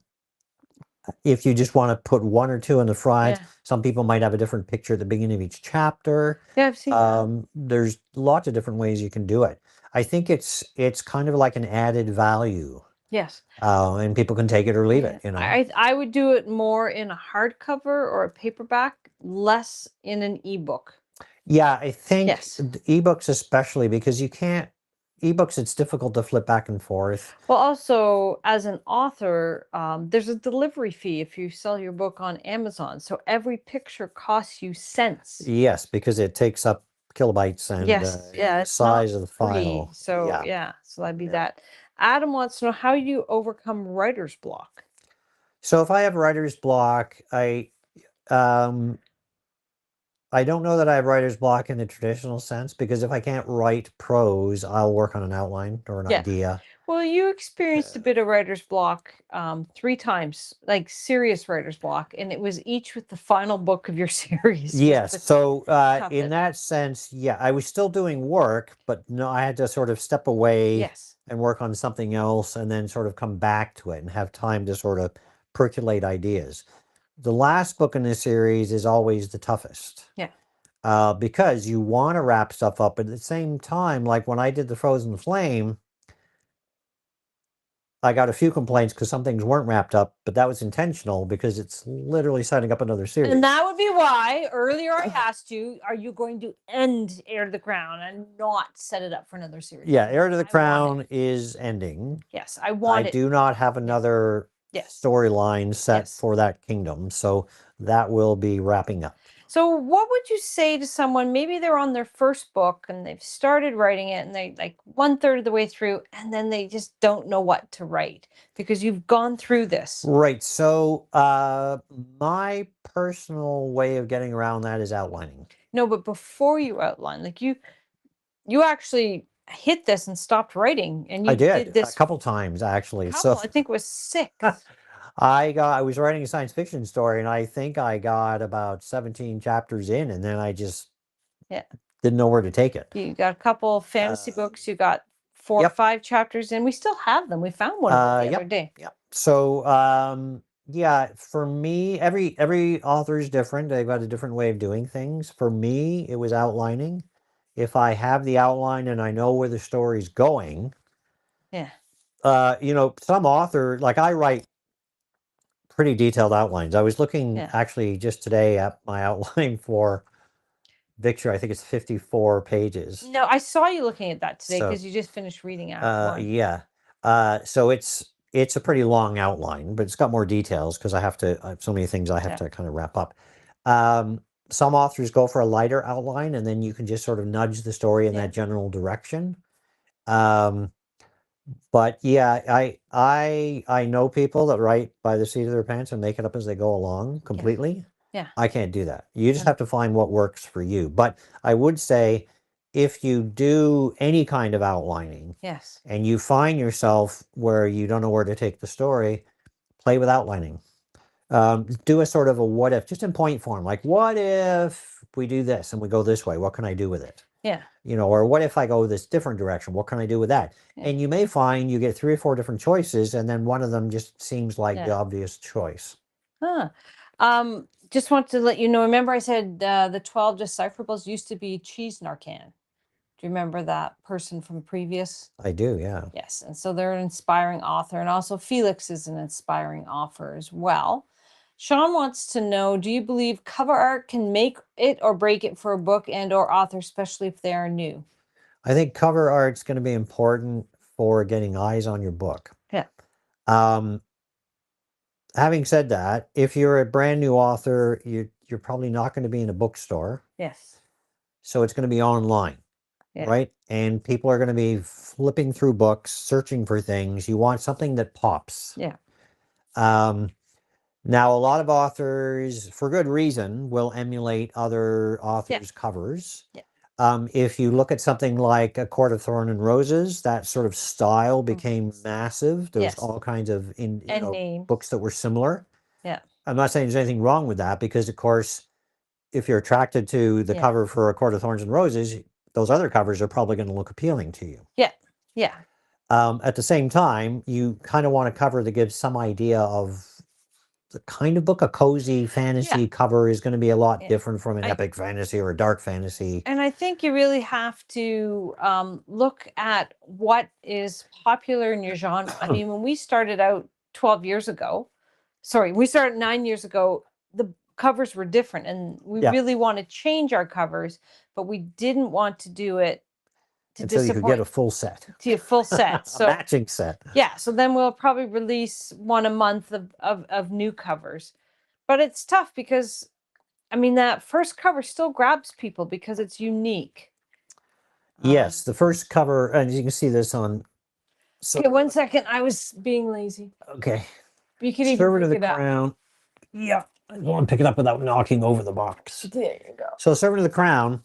if you just want to put 1 or 2 in the front. Some people might have a different picture at the beginning of each chapter.
Yeah, I've seen that.
There's lots of different ways you can do it. I think it's kind of like an added value.
Yes.
And people can take it or leave
Yeah.
it, you know.
I would do it more in a hardcover or a paperback, less in an ebook.
Yeah, I think
Yes.
ebooks especially, because you can't, ebooks, it's difficult to flip back and forth.
Well, also as an author, there's a delivery fee if you sell your book on Amazon. So every picture costs you cents.
Yes, because it takes up kilobytes and
Yes, yeah,
the
it's not
size of the
free.
file.
So
Yeah.
yeah, so that'd be
Yeah.
that. Adam wants to know, how do you overcome writer's block?
So if I have writer's block, um, I don't know that I have writer's block in the traditional sense, because if I can't write prose, I'll work on an outline or an
Yeah.
idea.
Well, you experienced a bit of writer's block 3 times, like serious writer's block, and it was each with the final book of your series.
Yes. So in
toughest.
that sense, yeah, I was still doing work, but no, I had to sort of step away
Yes.
and work on something else, and then sort of come back to it and have time to sort of percolate ideas. The last book in this series is always the toughest.
Yeah.
Because you want to wrap stuff up, but at the same time, like when I did the Frozen Flame, I got a few complaints because some things weren't wrapped up, but that was intentional because it's literally setting up another series.
And that would be why earlier I asked you, are you going to end Heir to the Crown and not set it up for another series?
Yeah, Heir to the
I want
Crown
it.
is ending.
Yes, I
I
want it.
do not have another
Yes.
storyline set
Yes.
for that kingdom, so that will be wrapping up.
So what would you say to someone, maybe they're on their first book and they've started writing it and they like 1/3 of the way through, and then they just don't know what to write because you've gone through this?
Right. So my personal way of getting around that is outlining.
No, but before you outline, like you actually hit this and stopped writing, and
I
you
did
did
a
this
couple times actually.
couple,
So
I think it was 6.
I was writing a science fiction story, and I think I got about 17 chapters in, and then I just
Yeah.
didn't know where to take it.
You got a couple fantasy books, you got 4 or
Yep.
5 chapters in. We still have them. We found one of them the other day.
Yep. So yeah, for me, every author is different. They've got a different way of doing things. For me, it was outlining. If I have the outline and I know where the story's going,
Yeah.
you know, some author, like I write pretty detailed outlines. I was looking
Yeah.
actually just today at my outline for Victor. I think it's 54 pages.
No, I saw you looking at that today
So
because you just finished reading Act 1.
yeah. So it's a pretty long outline, but it's got more details because I have so many things I have
Yeah.
to kind of wrap up. Some authors go for a lighter outline, and then you can just sort of nudge the story in
Yeah.
that general direction. But yeah, I know people that write by the seat of their pants and make it up as they go along completely.
Yeah.
I can't do that. You just
Yeah.
have to find what works for you. But I would say, if you do any kind of outlining
Yes.
and you find yourself where you don't know where to take the story, play with outlining. Do a sort of a what if, just in point form. Like, what if we do this and we go this way? What can I do with it?
Yeah.
You know, or what if I go this different direction? What can I do with that?
Yeah.
And you may find you get 3 or 4 different choices, and then one of them just seems like the
Yeah.
obvious choice.
Huh. Just want to let you know, remember I said the 12 decipherables used to be cheese Narcan. Do you remember that person from previous?
I do, yeah.
Yes. And so they're an inspiring author. And also Felix is an inspiring author as well. Sean wants to know, do you believe cover art can make it or break it for a book and or author, especially if they are new?
I think cover art's going to be important for getting eyes on your book.
Yeah.
Having said that, if you're a brand new author, you're probably not going to be in a bookstore.
Yes.
So it's going to be online,
Yeah.
right? And people are going to be flipping through books, searching for things. You want something that pops.
Yeah.
Now, a lot of authors, for good reason, will emulate other authors' covers.
Yeah.
If you look at something like A Court of Thorn and Roses, that sort of style became massive. There's
Yes.
all kinds of
names.
books that were similar.
Yeah.
I'm not saying there's anything wrong with that, because, of course, if you're attracted to the cover for A Court of Thorns and Roses, those other covers are probably going to look appealing to you.
Yeah. Yeah.
At the same time, you kind of want a cover that gives some idea of kind of book. A cozy fantasy cover is going to be a lot different from an epic fantasy or a dark fantasy.
And I think you really have to look at what is popular in your genre. I mean, when we started out 12 years ago, we started 9 years ago, the covers were different, and we really want to change our covers, but we didn't want to do it
until you could get a full set.
To a full set. So
a matching set.
Yeah. So then we'll probably release one a month of new covers. But it's tough because, I mean, that first cover still grabs people because it's unique.
Yes, the first cover, and you can see this on.
So, okay, 1 second. I was being lazy.
Okay.
You can
Servant
even
of the Crown. Yeah, I don't want to pick it up without knocking over the box.
There you go.
So, Servant of the Crown.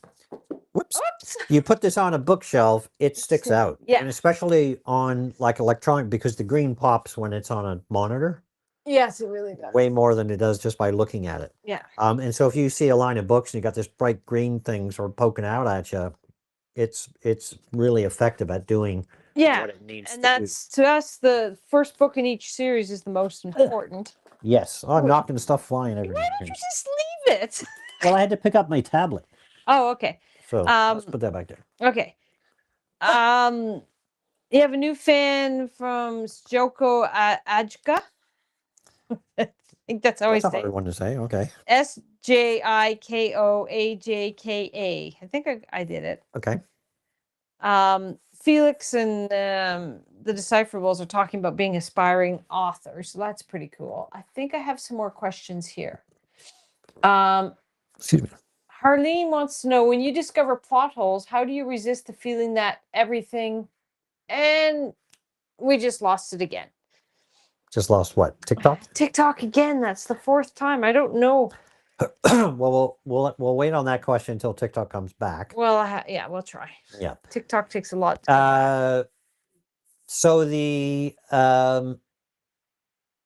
Whoops. You put this on a bookshelf, it sticks out.
Yeah.
And especially on like electronic, because the green pops when it's on a monitor.
Yes, it really does.
Way more than it does just by looking at it.
Yeah.
And so if you see a line of books and you got this bright green thing sort of poking out at you, it's really effective at doing what it needs
and
to
that's to us the first book in each series is the most important.
Yes. Oh, I'm knocking stuff flying everywhere.
Why don't you just leave it?
Well, I had to pick up my tablet.
Oh, okay.
So let's put that back there.
Okay. You have a new fan from Sjoko Ajka. I think that's how I say it.
That's a hard one to say. Okay.
SJIKOAJKA. I think I did it.
Okay.
Felix and the Decipherables are talking about being aspiring authors. So that's pretty cool. I think I have some more questions here.
Excuse me.
Harleen wants to know, when you discover plot holes, how do you resist the feeling that everything, and we just lost it again.
Just lost what? TikTok?
TikTok again. That's the 4th time. I don't know.
Well, we'll wait on that question until TikTok comes back.
Well, yeah, we'll try.
Yeah.
TikTok takes a lot.
So the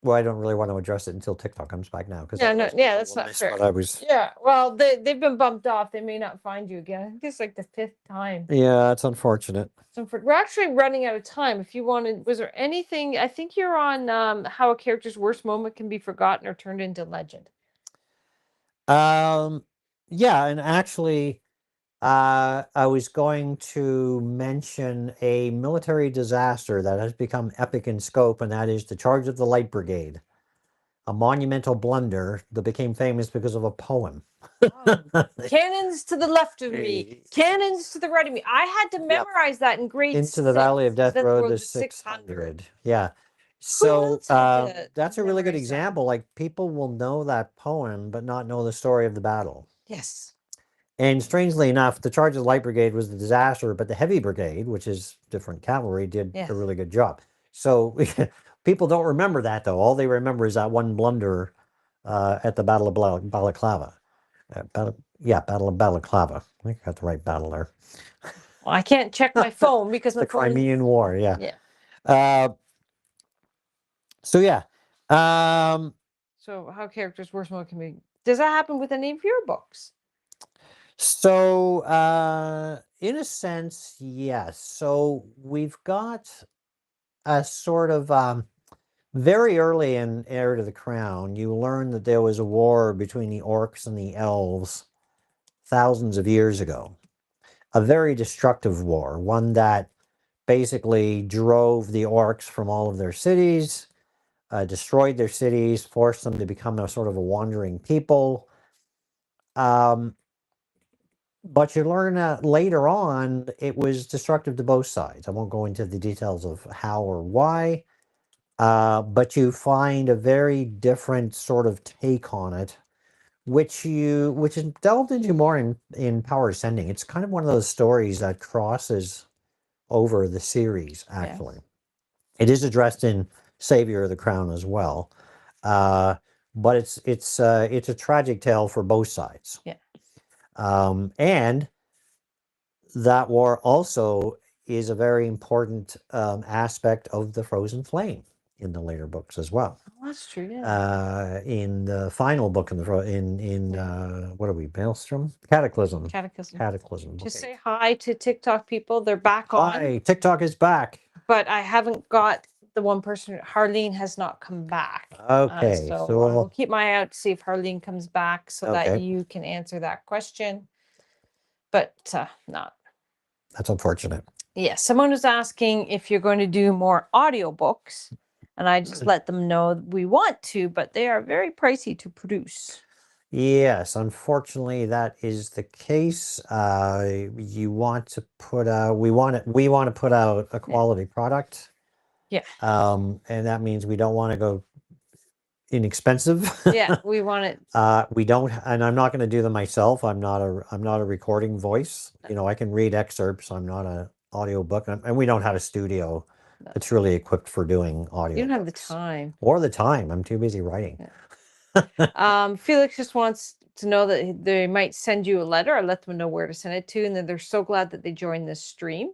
well, I don't really want to address it until TikTok comes back now, because
that's not fair. Yeah, well, they've been bumped off. They may not find you again. I think it's like the 5th time.
Yeah, it's unfortunate.
So we're actually running out of time. If you wanted, was there anything? I think you're on how a character's worst moment can be forgotten or turned into legend.
Yeah, and actually, I was going to mention a military disaster that has become epic in scope, and that is the Charge of the Light Brigade, a monumental blunder that became famous because of a poem.
Cannons to the left of me, cannons to the right of me. I had to memorize that in grade 6.
Into the Valley of Death Road, the 600. Yeah. So that's a really good example. Like, people will know that poem, but not know the story of the battle.
Yes.
And strangely enough, the Charge of the Light Brigade was the disaster, but the Heavy Brigade, which is different cavalry, did a really good job. So people don't remember that, though. All they remember is that one blunder at the Battle of Balaclava. Battle of Balaclava. I think I got the right battle there.
Well, I can't check my phone because
the Crimean War. Yeah.
Yeah.
So yeah.
So how characters worst moment can be? Does that happen with any of your books?
So in a sense, yes. So we've got a sort of very early in Heir to the Crown, you learn that there was a war between the orcs and the elves thousands of years ago. A very destructive war, one that basically drove the orcs from all of their cities, destroyed their cities, forced them to become a sort of a wandering people. But you learn that later on, it was destructive to both sides. I won't go into the details of how or why, but you find a very different sort of take on it, which is delved into more in Power Ascending. It's kind of one of those stories that crosses over the series, actually. It is addressed in Savior of the Crown as well, but it's a tragic tale for both sides.
Yeah.
And that war also is a very important aspect of the Frozen Flame in the later books as well.
Oh, that's true. Yeah.
In the final book in what are we, Maelstrom? Cataclysm.
Just say hi to TikTok people. They're back on.
Hi, TikTok is back.
But I haven't got the one person, Harleen, has not come back.
Okay,
So
so
I will keep my eye out to see if Harleen comes back so that
Okay.
you can answer that question. But not.
that's unfortunate.
Yeah, someone was asking if you're going to do more audiobooks, and I just let them know we want to, but they are very pricey to produce.
Yes, unfortunately, that is the case. You want to put out, we want to put out a quality product.
Yeah.
And that means we don't want to go inexpensive.
Yeah, we want it.
We don't, and I'm not going to do them myself. I'm not a recording voice. You know, I can read excerpts. I'm not an audiobook, and we don't have a studio that's really equipped for doing audio.
You don't have the time.
Or the time. I'm too busy writing.
Felix just wants to know that they might send you a letter. I let them know where to send it to, and that they're so glad that they joined this stream.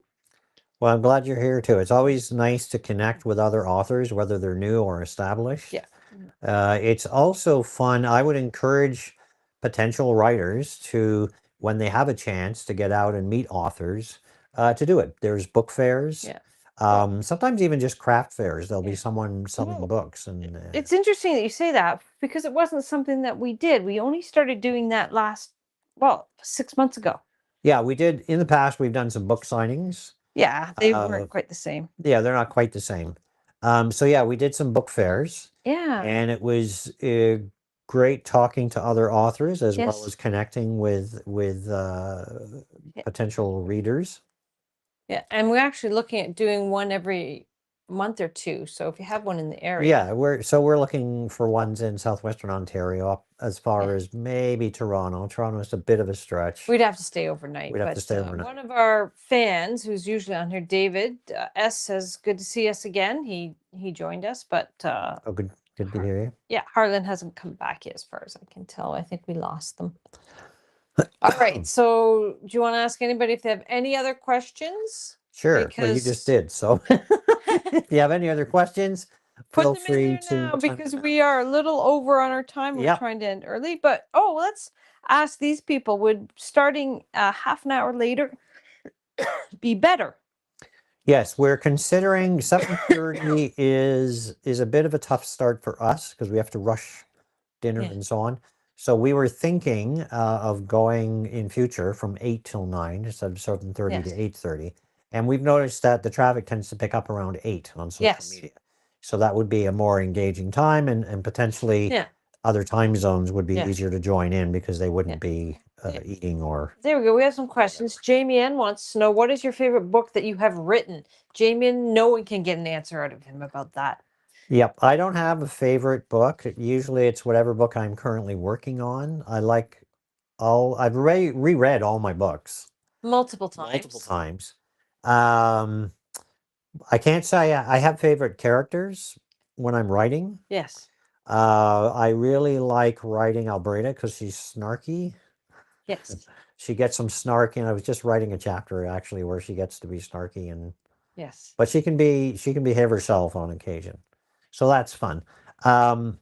Well, I'm glad you're here too. It's always nice to connect with other authors, whether they're new or established.
Yeah.
It's also fun. I would encourage potential writers to, when they have a chance to get out and meet authors, to do it. There's book fairs.
Yeah.
Sometimes even just craft fairs. There'll be
Yeah.
someone selling books, and
It's interesting that you say that because it wasn't something that we did. We only started doing that 6 months ago.
yeah, we did in the past. We've done some book signings.
Yeah, they weren't quite the same.
Yeah, they're not quite the same. So yeah, we did some book fairs.
Yeah.
And it was great talking to other authors as well
Yes.
as connecting with potential readers.
Yeah, and we're actually looking at doing one every month or two. So if you have one in the area,
Yeah, we're looking for ones in southwestern Ontario, up as far as maybe Toronto. Toronto's a bit of a stretch.
we'd have to stay overnight.
We'd have to stay overnight.
One of our fans, who's usually on here, David S, says, "Good to see us again." He joined us, but
Oh, good to hear you.
yeah, Harlan hasn't come back yet, as far as I can tell. I think we lost them. All right. So, do you want to ask anybody if they have any other questions?
Sure. Well, you just did. So, if you have any other questions, feel
Put them
free
in there now,
to
because we are a little over on our time. We're trying to end early, but let's ask these people: would starting half an hour later be better?
Yes, we're considering 7:30 is a bit of a tough start for us because we have to rush dinner and so on. So we were thinking of going in future from 8 till 9 instead of 7:30 to 8:30. And we've noticed that the traffic tends to pick up around 8 on social media. So that would be a more engaging time, and potentially other time zones would be easier to join in because they wouldn't be eating or...
There we go. We have some questions. Jamie N wants to know, what is your favorite book that you have written? Jamie N, no one can get an answer out of him about that.
Yep, I don't have a favorite book. Usually it's whatever book I'm currently working on. I've reread all my books.
Multiple times.
I can't say I have favorite characters when I'm writing.
Yes.
I really like writing Albreda because she's snarky.
Yes.
She gets some snark, and I was just writing a chapter actually where she gets to be snarky, and but she can behave herself on occasion. So that's fun. And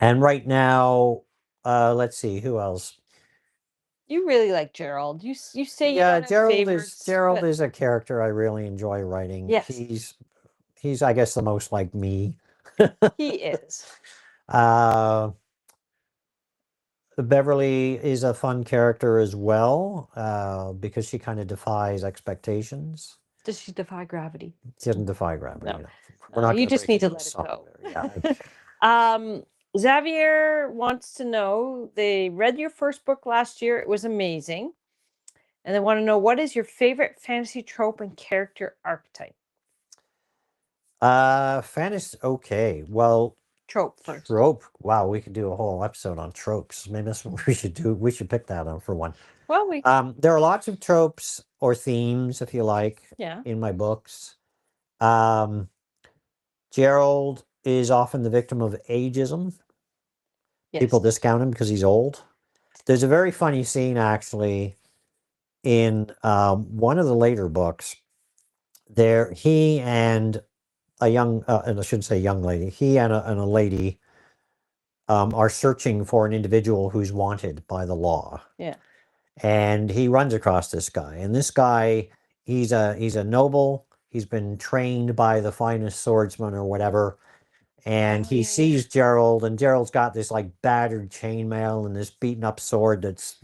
right now, let's see, who else?
You really like Gerald. You say
Gerald is a character I really enjoy writing.
Yes.
He's I guess the most like me.
He is.
Beverly is a fun character as well, because she kind of defies expectations.
Does she defy gravity?
She doesn't defy gravity.
No.
No. We're not
You just need to let it go.
Yeah.
Xavier wants to know, they read your first book last year. It was amazing. And they want to know, what is your favorite fantasy trope and character archetype?
Fantasy. Okay. Well,
trope first.
Trope. Wow, we could do a whole episode on tropes. Maybe that's what we should do. We should pick that up for one.
Well,
there are lots of tropes or themes, if you like, in my books. Gerald is often the victim of ageism. Yes. People discount him because he's old. There's a very funny scene, actually, in one of the later books. There, he and a young, and I shouldn't say young lady, he and a lady are searching for an individual who's wanted by the law.
Yeah.
And he runs across this guy. And this guy, he's a noble. he's been trained by the finest swordsman or whatever. And
Oh,
he
yeah,
sees Gerald, and Gerald's got this like battered chainmail and this beaten up sword that's,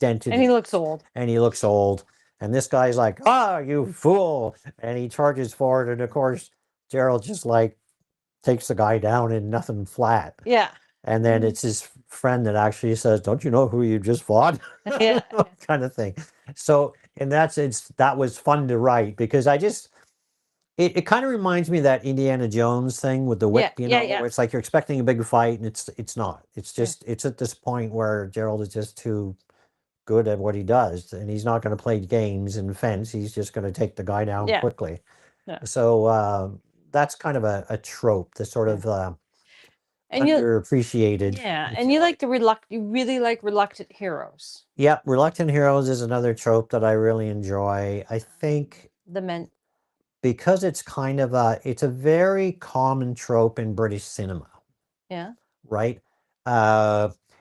dented.
And he looks old.
And he looks old. And this guy's like, "Ah, you fool!" And he charges forward, and of course, Gerald just like takes the guy down in nothing flat.
Yeah.
And then it's his friend that actually says, "Don't you know who you just fought?"
Yeah.
Kind of thing. So in that sense, that was fun to write because it kind of reminds me of that Indiana Jones thing with the whip,
Yeah, yeah.
where it's like you're expecting a big fight and it's not. It's just it's at this point where Gerald is just too good at what he does, and he's not going to play games and fence. He's just going to take the guy down
Yeah.
quickly.
Yeah.
So that's kind of a trope, the sort of
And you,
underappreciated.
yeah, and you like you really like reluctant heroes.
Yeah, reluctant heroes is another trope that I really enjoy. I think
The men.
because it's kind of it's a very common trope in British cinema,
Yeah.
right?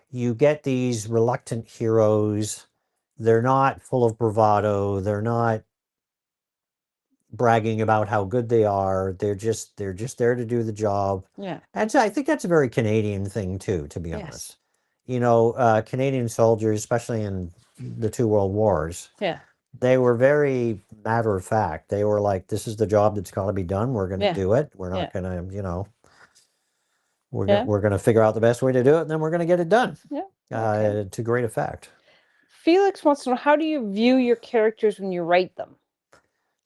You get these reluctant heroes. They're not full of bravado. They're not bragging about how good they are. They're just there to do the job.
Yeah.
And so I think that's a very Canadian thing too, to be
Yes.
honest. Canadian soldiers, especially in the two world wars,
Yeah.
they were very matter of fact. They were like, "This is the job that's got to be done. We're going to
Yeah.
do it. We're
Yeah.
not going to,
Yeah.
we're going to figure out the best way to do it, and then we're going to get it done
Yeah. Okay.
to great effect."
Felix wants to know, how do you view your characters when you write them?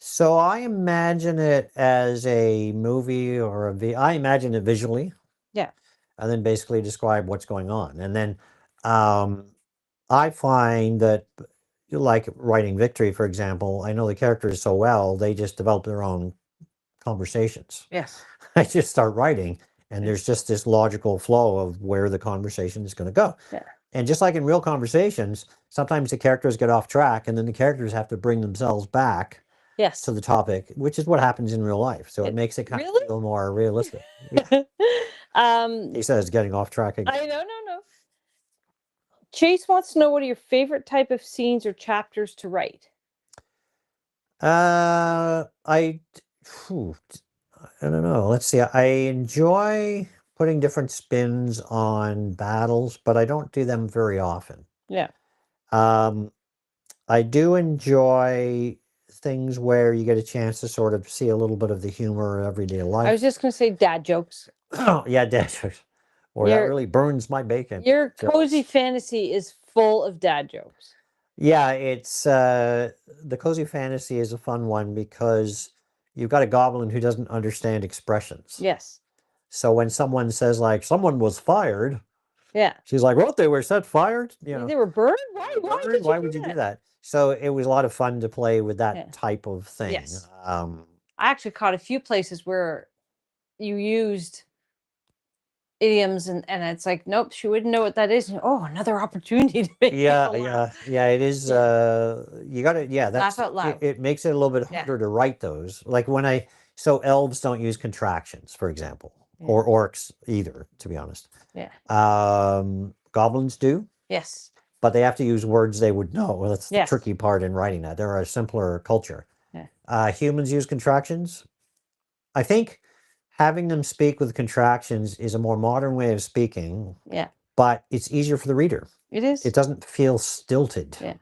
So I imagine it as a movie or I imagine it visually.
Yeah.
And then basically describe what's going on. And then I find that, like writing Victory, for example, I know the characters so well, they just develop their own conversations.
Yes.
I just start writing, and there's just this logical flow of where the conversation is going to go.
Yeah.
And just like in real conversations, sometimes the characters get off track, and then the characters have to bring themselves back
Yes.
to the topic, which is what happens in real life. So it makes it kind of feel more realistic. Yeah. He says getting off track again.
I know, no. Chase wants to know, what are your favorite type of scenes or chapters to write?
I don't know. Let's see. I enjoy putting different spins on battles, but I don't do them very often.
Yeah.
I do enjoy things where you get a chance to sort of see a little bit of the humor of everyday life.
I was just going to say dad jokes.
Oh, yeah, dad jokes. Or that really burns my bacon.
Your cozy fantasy is full of dad jokes.
Yeah, it's the cozy fantasy is a fun one because you've got a goblin who doesn't understand expressions.
Yes.
So when someone says like someone was fired,
yeah,
she's like, "What? They were set fired?
They were burned? Why
would you do that?" So it was a lot of fun to play with that type of thing.
Yes. I actually caught a few places where you used idioms and it's like, nope, she wouldn't know what that is. And, oh, another opportunity to make people laugh.
Yeah, it is. You got to,
laugh out loud.
It makes it a little bit harder to write those. Like so elves don't use contractions, for example, or orcs either, to be honest.
Yeah.
Goblins do.
Yes.
But they have to use words they would know. Well, that's the tricky part in writing that. They're a simpler culture. Yeah. Humans use contractions. I think having them speak with contractions is a more modern way of speaking.
Yeah.
But it's easier for the reader.
It is.
It doesn't feel stilted.
Yeah.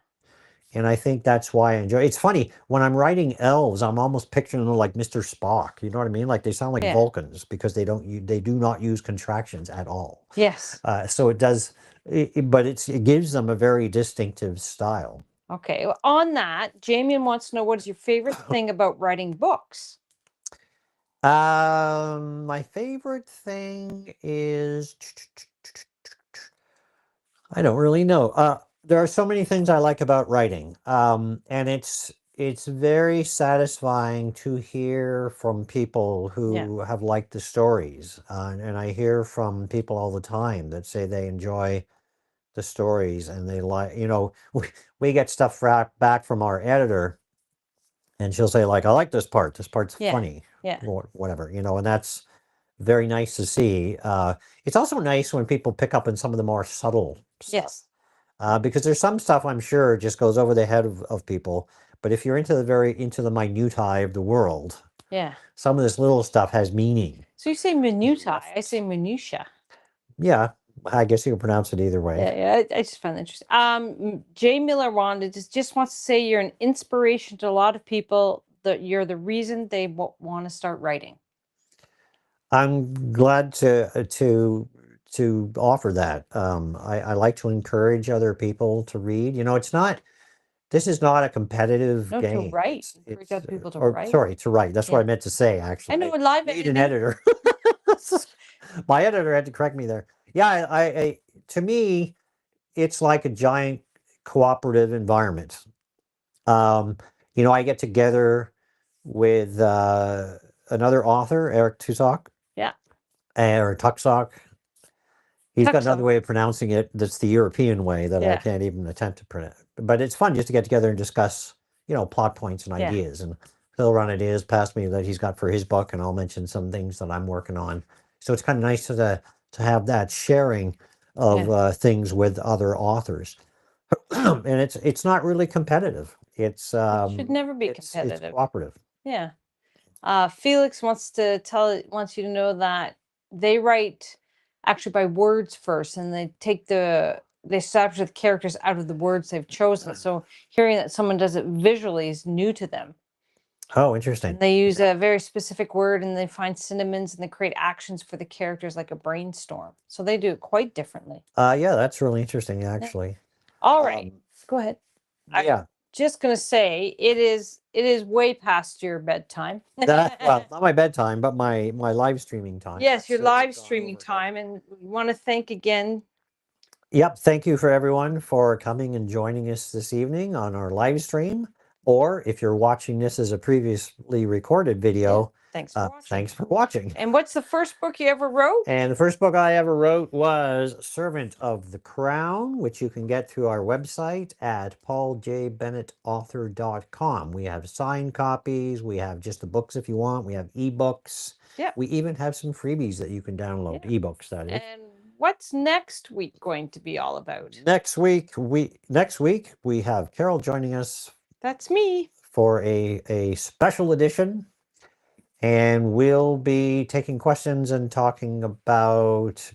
And I think that's why I enjoy it. It's funny, when I'm writing elves, I'm almost picturing them like Mr. Spock. You know what I mean? Like they sound like Vulcans because they do not use contractions at all.
Yes.
So it does, but it gives them a very distinctive style.
Okay. Well, on that, Jamie wants to know, what is your favorite thing about writing books?
My favorite thing is, I don't really know. There are so many things I like about writing, and it's very satisfying to hear from people who have liked the stories, and I hear from people all the time that say they enjoy the stories and they like, we get stuff back from our editor, and she'll say like, "I like this part. This part's funny." Or whatever, and that's very nice to see. It's also nice when people pick up on some of the more subtle stuff.
Yes.
Because there's some stuff I'm sure just goes over the head of people, But if you're into the minutiae of the world,
Yeah.
some of this little stuff has meaning.
So you say minutiae, I say minutia.
Yeah, I guess you can pronounce it either way.
Yeah, I just find that interesting. Jay Miller wanted just wants to say you're an inspiration to a lot of people. That you're the reason they want to start writing.
I'm glad to offer that. I like to encourage other people to read. You know, this is not a competitive
No, to
game.
write. Encourage other people to
Or
write.
sorry, to write. That's what
Yeah.
I meant to say,
I
actually.
know, live
Need an
editing.
editor. My editor had to correct me there. Yeah, to me, it's like a giant cooperative environment. You know, I get together with another author, Eric Tusock,
Yeah.
or Tuxock. He's got another
Tuxock.
way of pronouncing it that's the European way that I
Yeah.
can't even attempt to pronounce. But it's fun just to get together and discuss, you know, plot points and
Yeah.
ideas. And he'll run ideas past me that he's got for his book, and I'll mention some things that I'm working on. So it's kind of nice to have that sharing of things with other authors. And it's not really competitive.
It should never be
It's
competitive.
cooperative.
Yeah. Felix wants you to know that they write actually by words first, and they establish the characters out of the words they've chosen. So hearing that someone does it visually is new to them.
Oh, interesting.
And they use a very specific word, and they find synonyms, and they create actions for the characters like a brainstorm. So they do it quite differently.
Yeah, that's really interesting, actually.
All right, go ahead.
Yeah.
Just gonna say it is way past your bedtime.
Well, not my bedtime, but my live streaming time.
Yes, your live streaming time, and we want to thank again.
Yep. Thank you for everyone for coming and joining us this evening on our live stream. Or if you're watching this as a previously recorded video,
thanks for watching.
Thanks for watching.
And what's the first book you ever wrote?
And the first book I ever wrote was Servant of the Crown, which you can get through our website at pauljbennettauthor.com. We have signed copies. We have just the books if you want. We have ebooks.
Yeah.
We even have some freebies that you can download, ebooks, that is.
And what's next week going to be all about?
Next week we have Carol joining us.
That's me.
For a special edition. And we'll be taking questions and talking about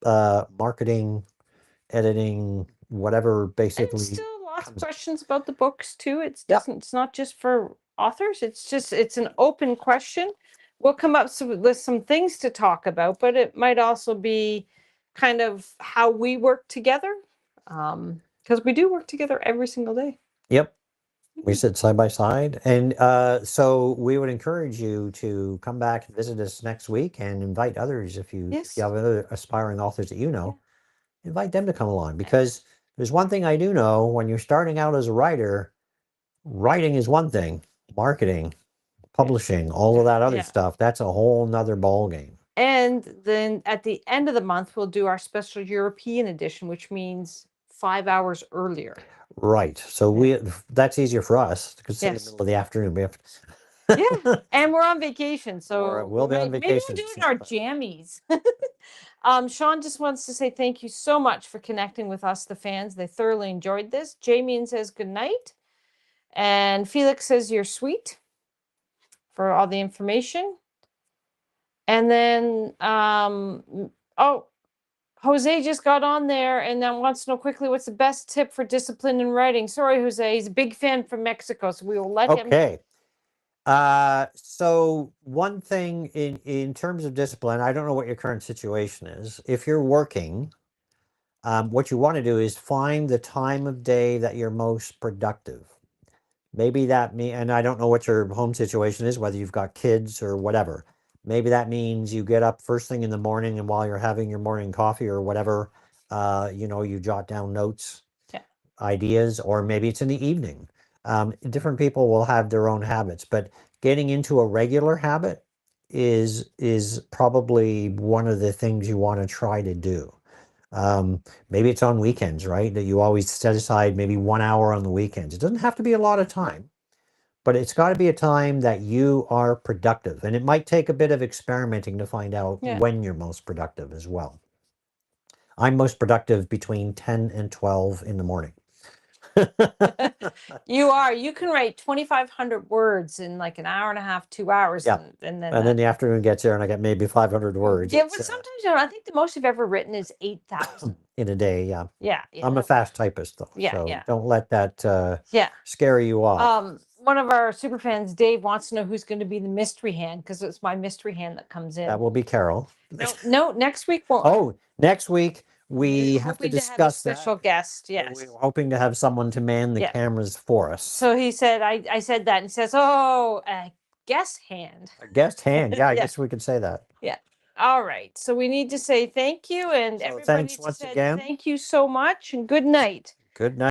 marketing, editing, whatever, basically.
And still lots of questions about the books too. It's not just for authors. It's an open question. We'll come up with some things to talk about, but it might also be kind of how we work together, because we do work together every single day.
Yep. We sit side by side. And so we would encourage you to come back and visit us next week and invite others. If you have other aspiring authors that you know, invite them to come along. Because there's one thing I do know: when you're starting out as a writer, writing is one thing, marketing, publishing, all of that other stuff, that's a whole nother ballgame. And
then at the end of the month, we'll do our special European edition, which means 5 hours earlier.
Right. So that's easier for us because it's in the middle of the afternoon. We have
and we're on vacation, so
we'll be on vacation.
Maybe we'll do it in our jammies. Sean just wants to say thank you so much for connecting with us, the fans. They thoroughly enjoyed this. Jamie says good night, and Felix says you're sweet for all the information. And then Jose just got on there and then wants to know quickly what's the best tip for discipline in writing. Sorry, Jose, he's a big fan from Mexico, so we will let him.
Okay. So one thing in terms of discipline, I don't know what your current situation is. If you're working, what you want to do is find the time of day that you're most productive. Maybe and I don't know what your home situation is, whether you've got kids or whatever. Maybe that means you get up first thing in the morning, and while you're having your morning coffee or whatever, you jot down notes, ideas, or maybe it's in the evening. Different people will have their own habits, but getting into a regular habit is probably one of the things you want to try to do. Maybe it's on weekends, right? That you always set aside maybe 1 hour on the weekends. It doesn't have to be a lot of time, but it's got to be a time that you are productive. And it might take a bit of experimenting to find out when you're most productive as well. I'm most productive between 10 and 12 in the morning.
You are. You can write 2,500 words in like an hour and a half, 2 hours.
Yeah.
And then
And then the afternoon gets there and I get maybe 500 words.
yeah, but sometimes I think the most you've ever written is 8,000.
In a day, yeah.
Yeah.
I'm a fast typist though.
Yeah,
So
yeah.
don't let that
Yeah.
scare you off.
One of our super fans, Dave, wants to know who's going to be the mystery hand because it's my mystery hand that comes in.
That will be Carol.
No, next week won't.
Oh, next week we
We're
have to
hoping
discuss
have a special
that.
guest. Yes.
We're hoping to have someone to man the
Yeah.
cameras for us.
So he said, I said that, and he says, oh, a guest hand.
A guest hand. Yeah, I
Yeah.
guess we could say that.
Yeah. All right. So we need to say thank you, and
So
everybody
thanks
just
once
said
again.
thank you so much, and good night.
Good night.